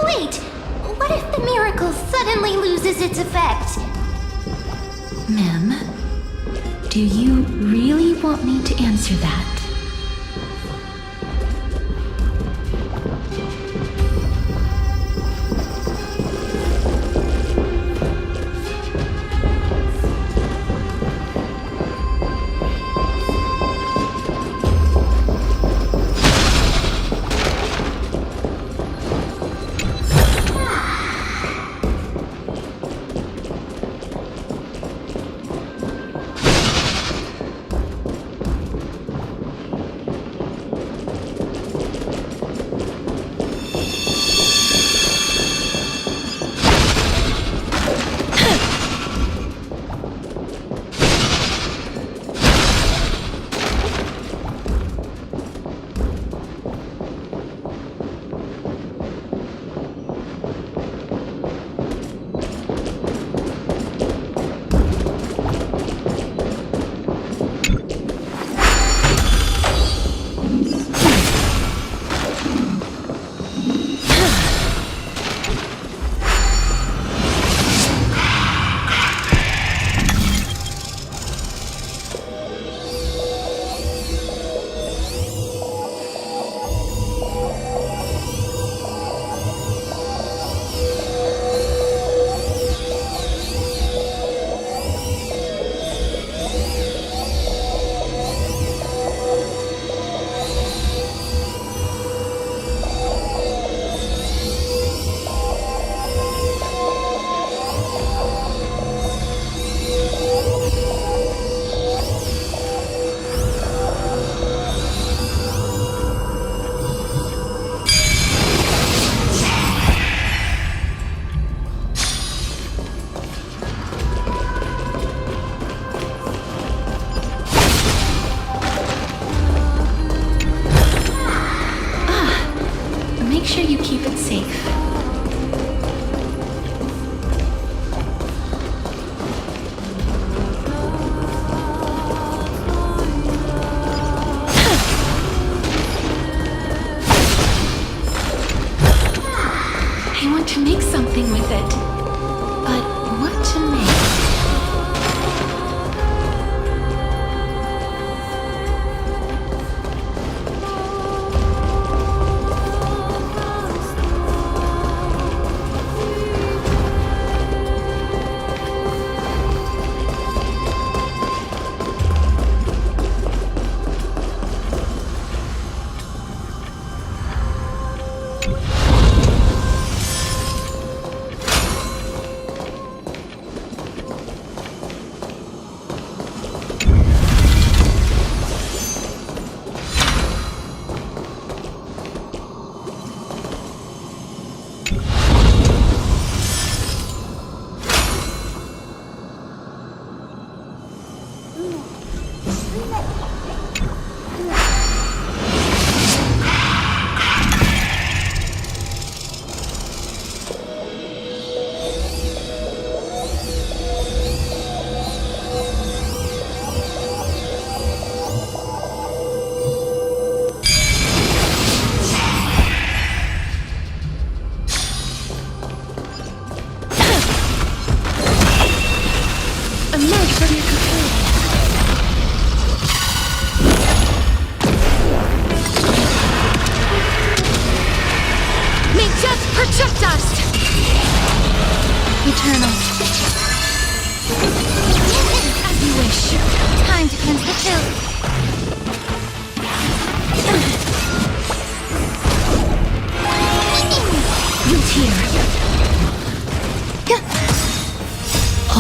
Wait, what if the miracle suddenly loses its effect? Mem, do you really want me to answer that? Make sure you keep it safe. I want to make something with it. But what to make?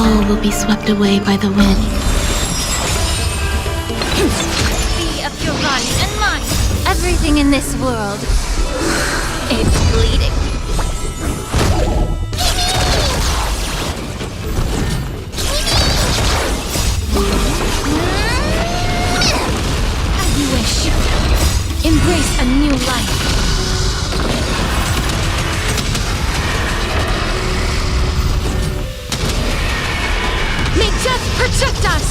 All will be swept away by the wind. Be of your body and mind. Everything in this world is bleeding. As you wish. Embrace a new life. May death protect us!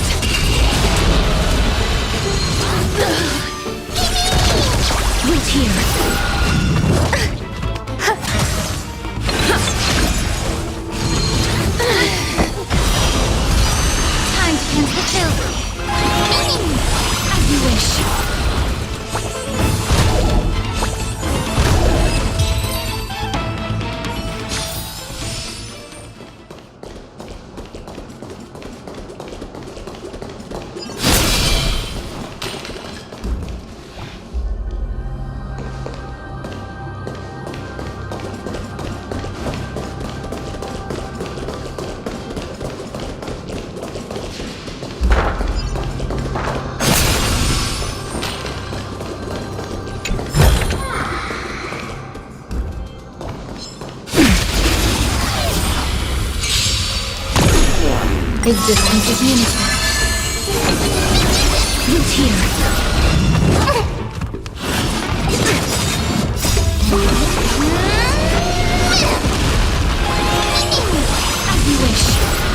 Wait here. Time to cleanse the filth. As you wish. Existence is unity. Root here. As you wish.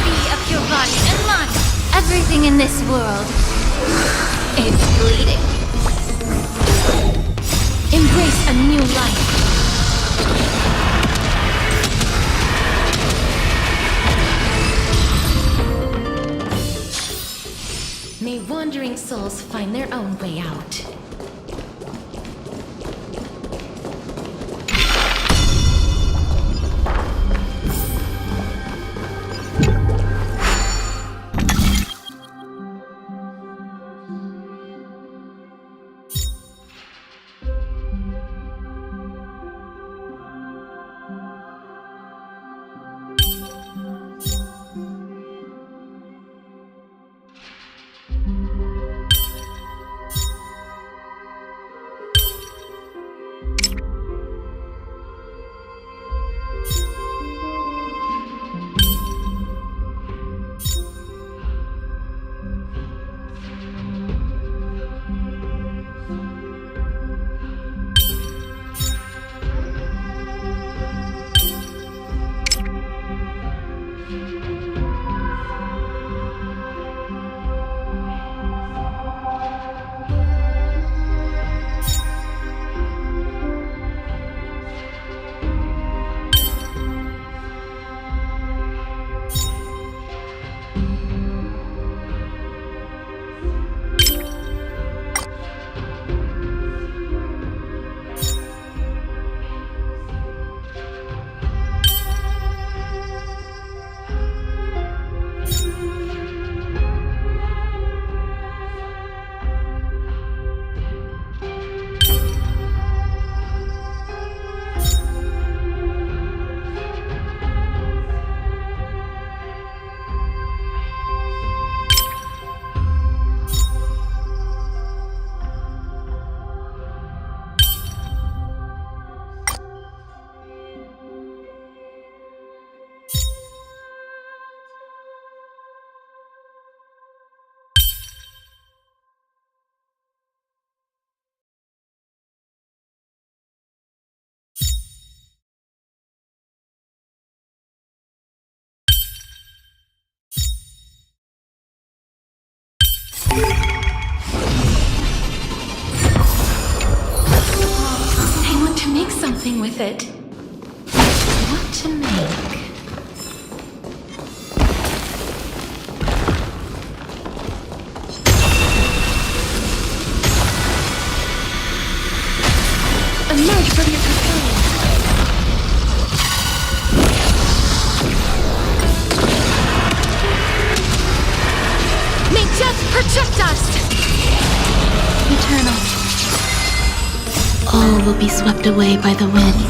Be of your body and mind. Everything in this world is bleeding. Embrace a new life. May wandering souls find their own way out. I want to make something with it. What to make? Emerge from your cocoon. May death protect us! Eternal. All will be swept away by the wind.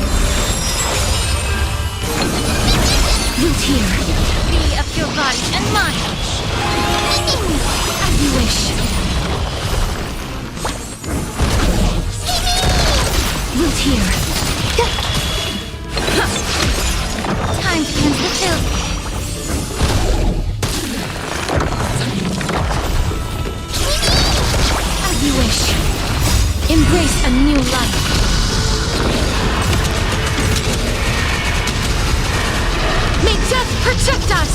Root here. Be of your body and Come on! As you wish. Root here. Time to cleanse the filth. As you wish. Embrace a new life. May death protect us!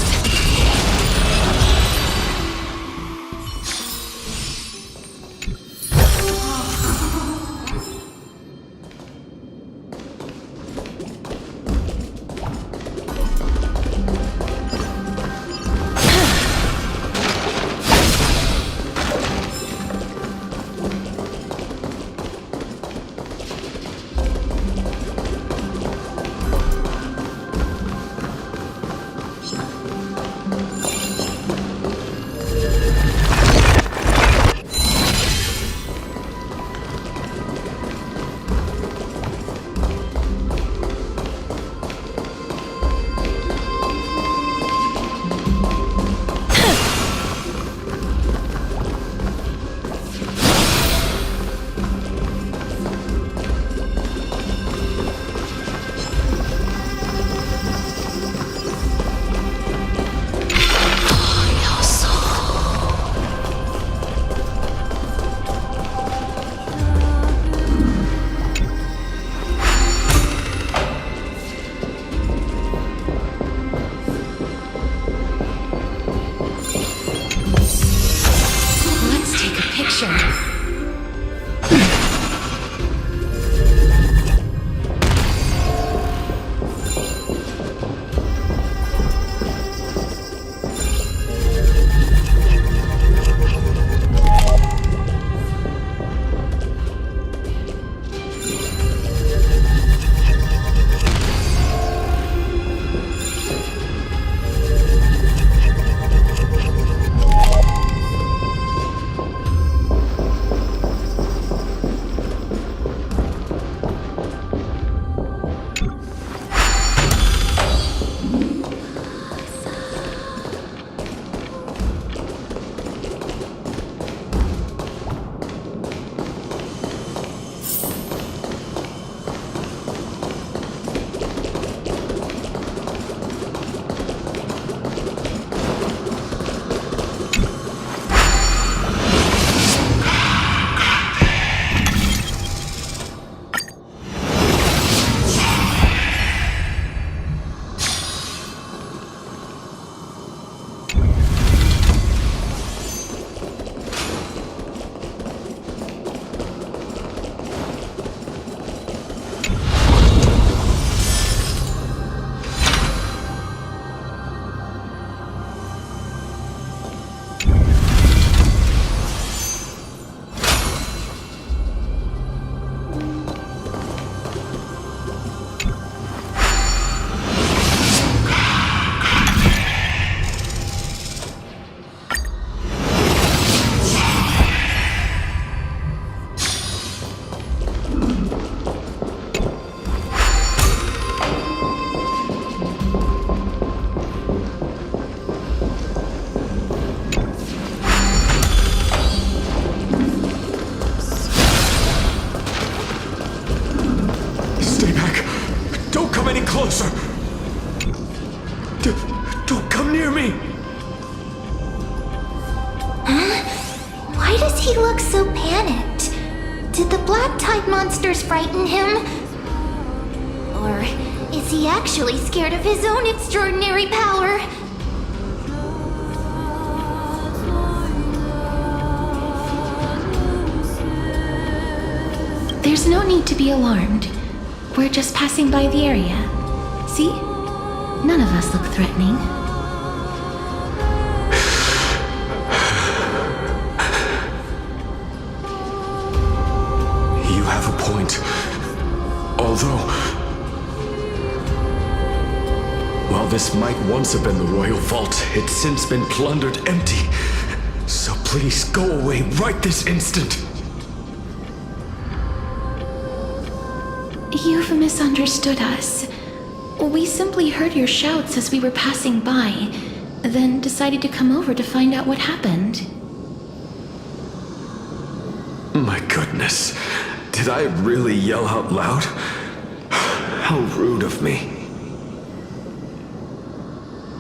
closer! Don't come near me! Why does he look so panicked? Did the black tide monsters frighten him? Or is he actually scared of his own extraordinary power? There's no need to be alarmed. We're just passing by the area. See? None of us look threatening. You have a point. Although... while this might once have been the royal vault, it's since been plundered empty. So please go away right this instant. You've misunderstood us. We simply heard your shouts as we were passing by. then decided to come over to find out what happened. My goodness. Did I really yell out loud? How rude of me.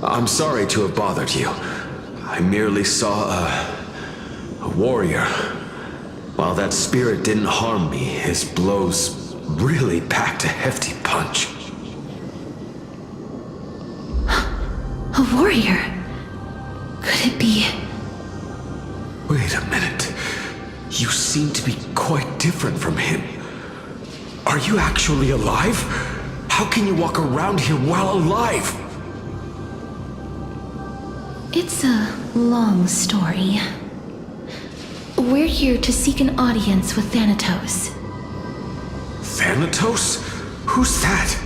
I'm sorry to have bothered you. I merely saw a warrior. While that spirit didn't harm me, his blows really packed a hefty punch. A warrior? Could it be? Wait a minute. You seem to be quite different from him. Are you actually alive? How can you walk around here while alive? It's a long story. We're here to seek an audience with Thanatos. Thanatos? Who's that?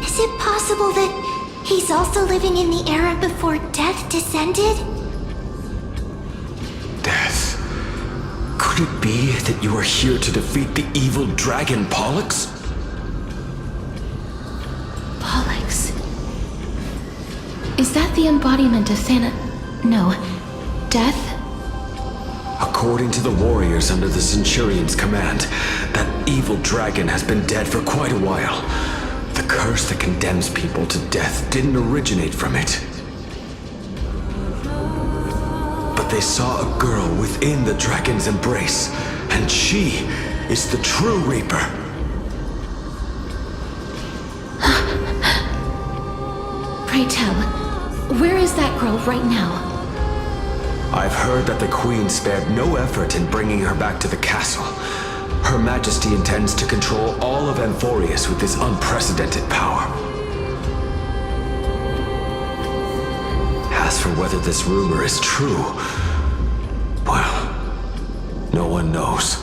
Is it possible that he's also living in the era before death descended? Death? Could it be that you are here to defeat the evil dragon Pollux? Pollux? Is that the embodiment of No. Death? According to the warriors under the Centurion's command, that evil dragon has been dead for quite a while. The curse that condemns people to death didn't originate from it. But they saw a girl within the dragon's embrace, and she is the true Reaper. Pray tell, where is that girl right now? I've heard that the Queen spared no effort in bringing her back to the castle. Her Majesty intends to control all of Amphorius with this unprecedented power. As for whether this rumor is true, well, no one knows.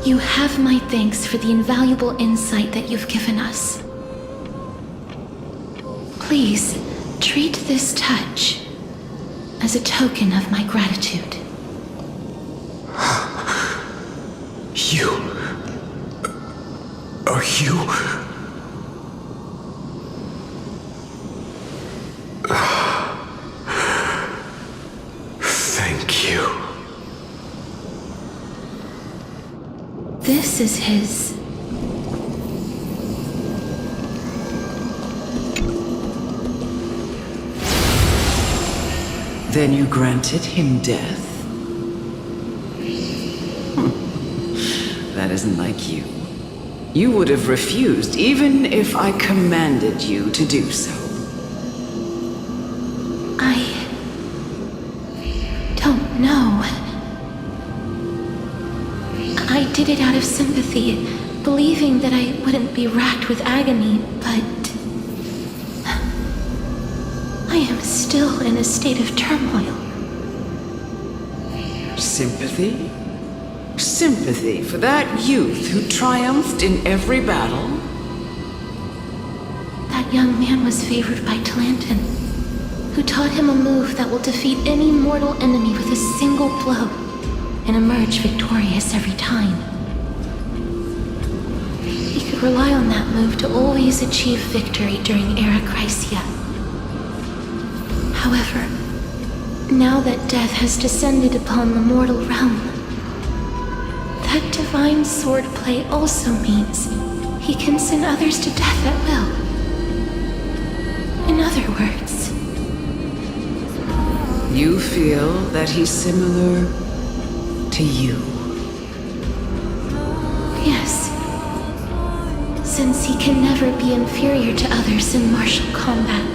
You have my thanks for the invaluable insight that you've given us. Please, treat this touch as a token of my gratitude. You... Are you... Thank you. This is his... Then you granted him death? That isn't like you. You would have refused even if I commanded you to do so. I don't know. I did it out of sympathy, believing that I wouldn't be racked with agony, but I am still in a state of turmoil. Sympathy? Sympathy for that youth who triumphed in every battle? That young man was favored by Talantin, who taught him a move that will defeat any mortal enemy with a single blow and emerge victorious every time. He could rely on that move to always achieve victory during Era Chrysia. However, now that death has descended upon the mortal realm, that divine swordplay also means he can send others to death at will. In other words... You feel that he's similar to you? Yes. Since he can never be inferior to others in martial combat,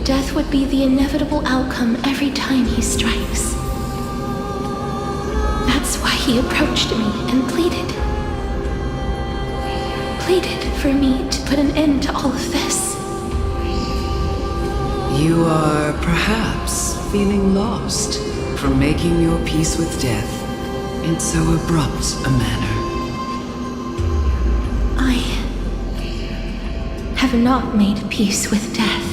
death would be the inevitable outcome every time he strikes. That's why he approached me and pleaded for me to put an end to all of this. You are perhaps feeling lost from making your peace with death in so abrupt a manner. I have not made peace with death.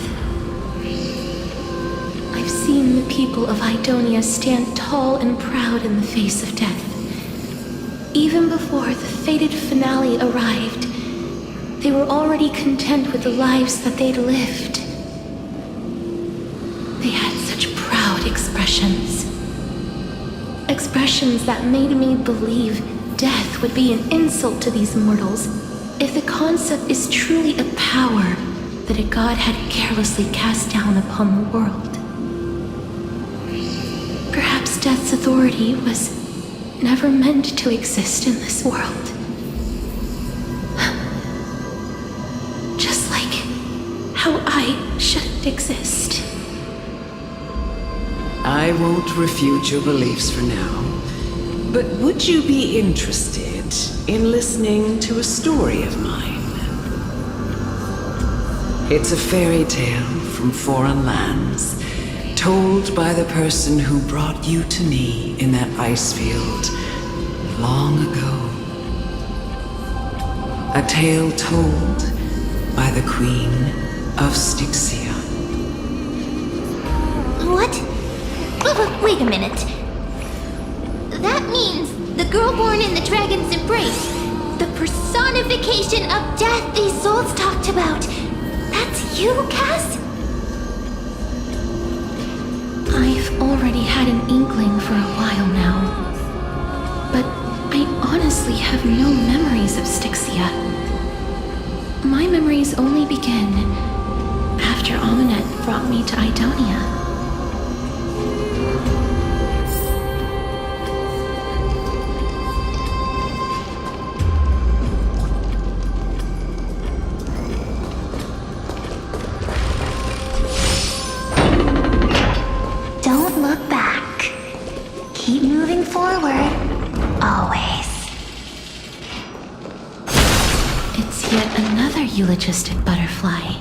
I've seen the people of Idonia stand tall and proud in the face of death. Even before the fated finale arrived, They were already content with the lives that they'd lived. They had such proud expressions. Expressions that made me believe death would be an insult to these mortals if the concept is truly a power that a god had carelessly cast down upon the world. Perhaps death's authority was never meant to exist in this world. Just like how I shouldn't exist. I won't refute your beliefs for now, but would you be interested in listening to a story of mine? It's a fairy tale from foreign lands, told by the person who brought you to me in that ice field long ago. A tale told by the Queen of Styxia. What? Wait a minute. That means the girl born in the dragon's embrace, the personification of death these souls talked about. That's you, Cass? I've already had an inkling for a while now, but I honestly have no memories of Styxia. My memories only begin after Amunet brought me to Idonia. Don't look back. Keep moving forward. Always. It's yet another eulogistic butterfly.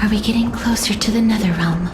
Are we getting closer to the Netherrealm?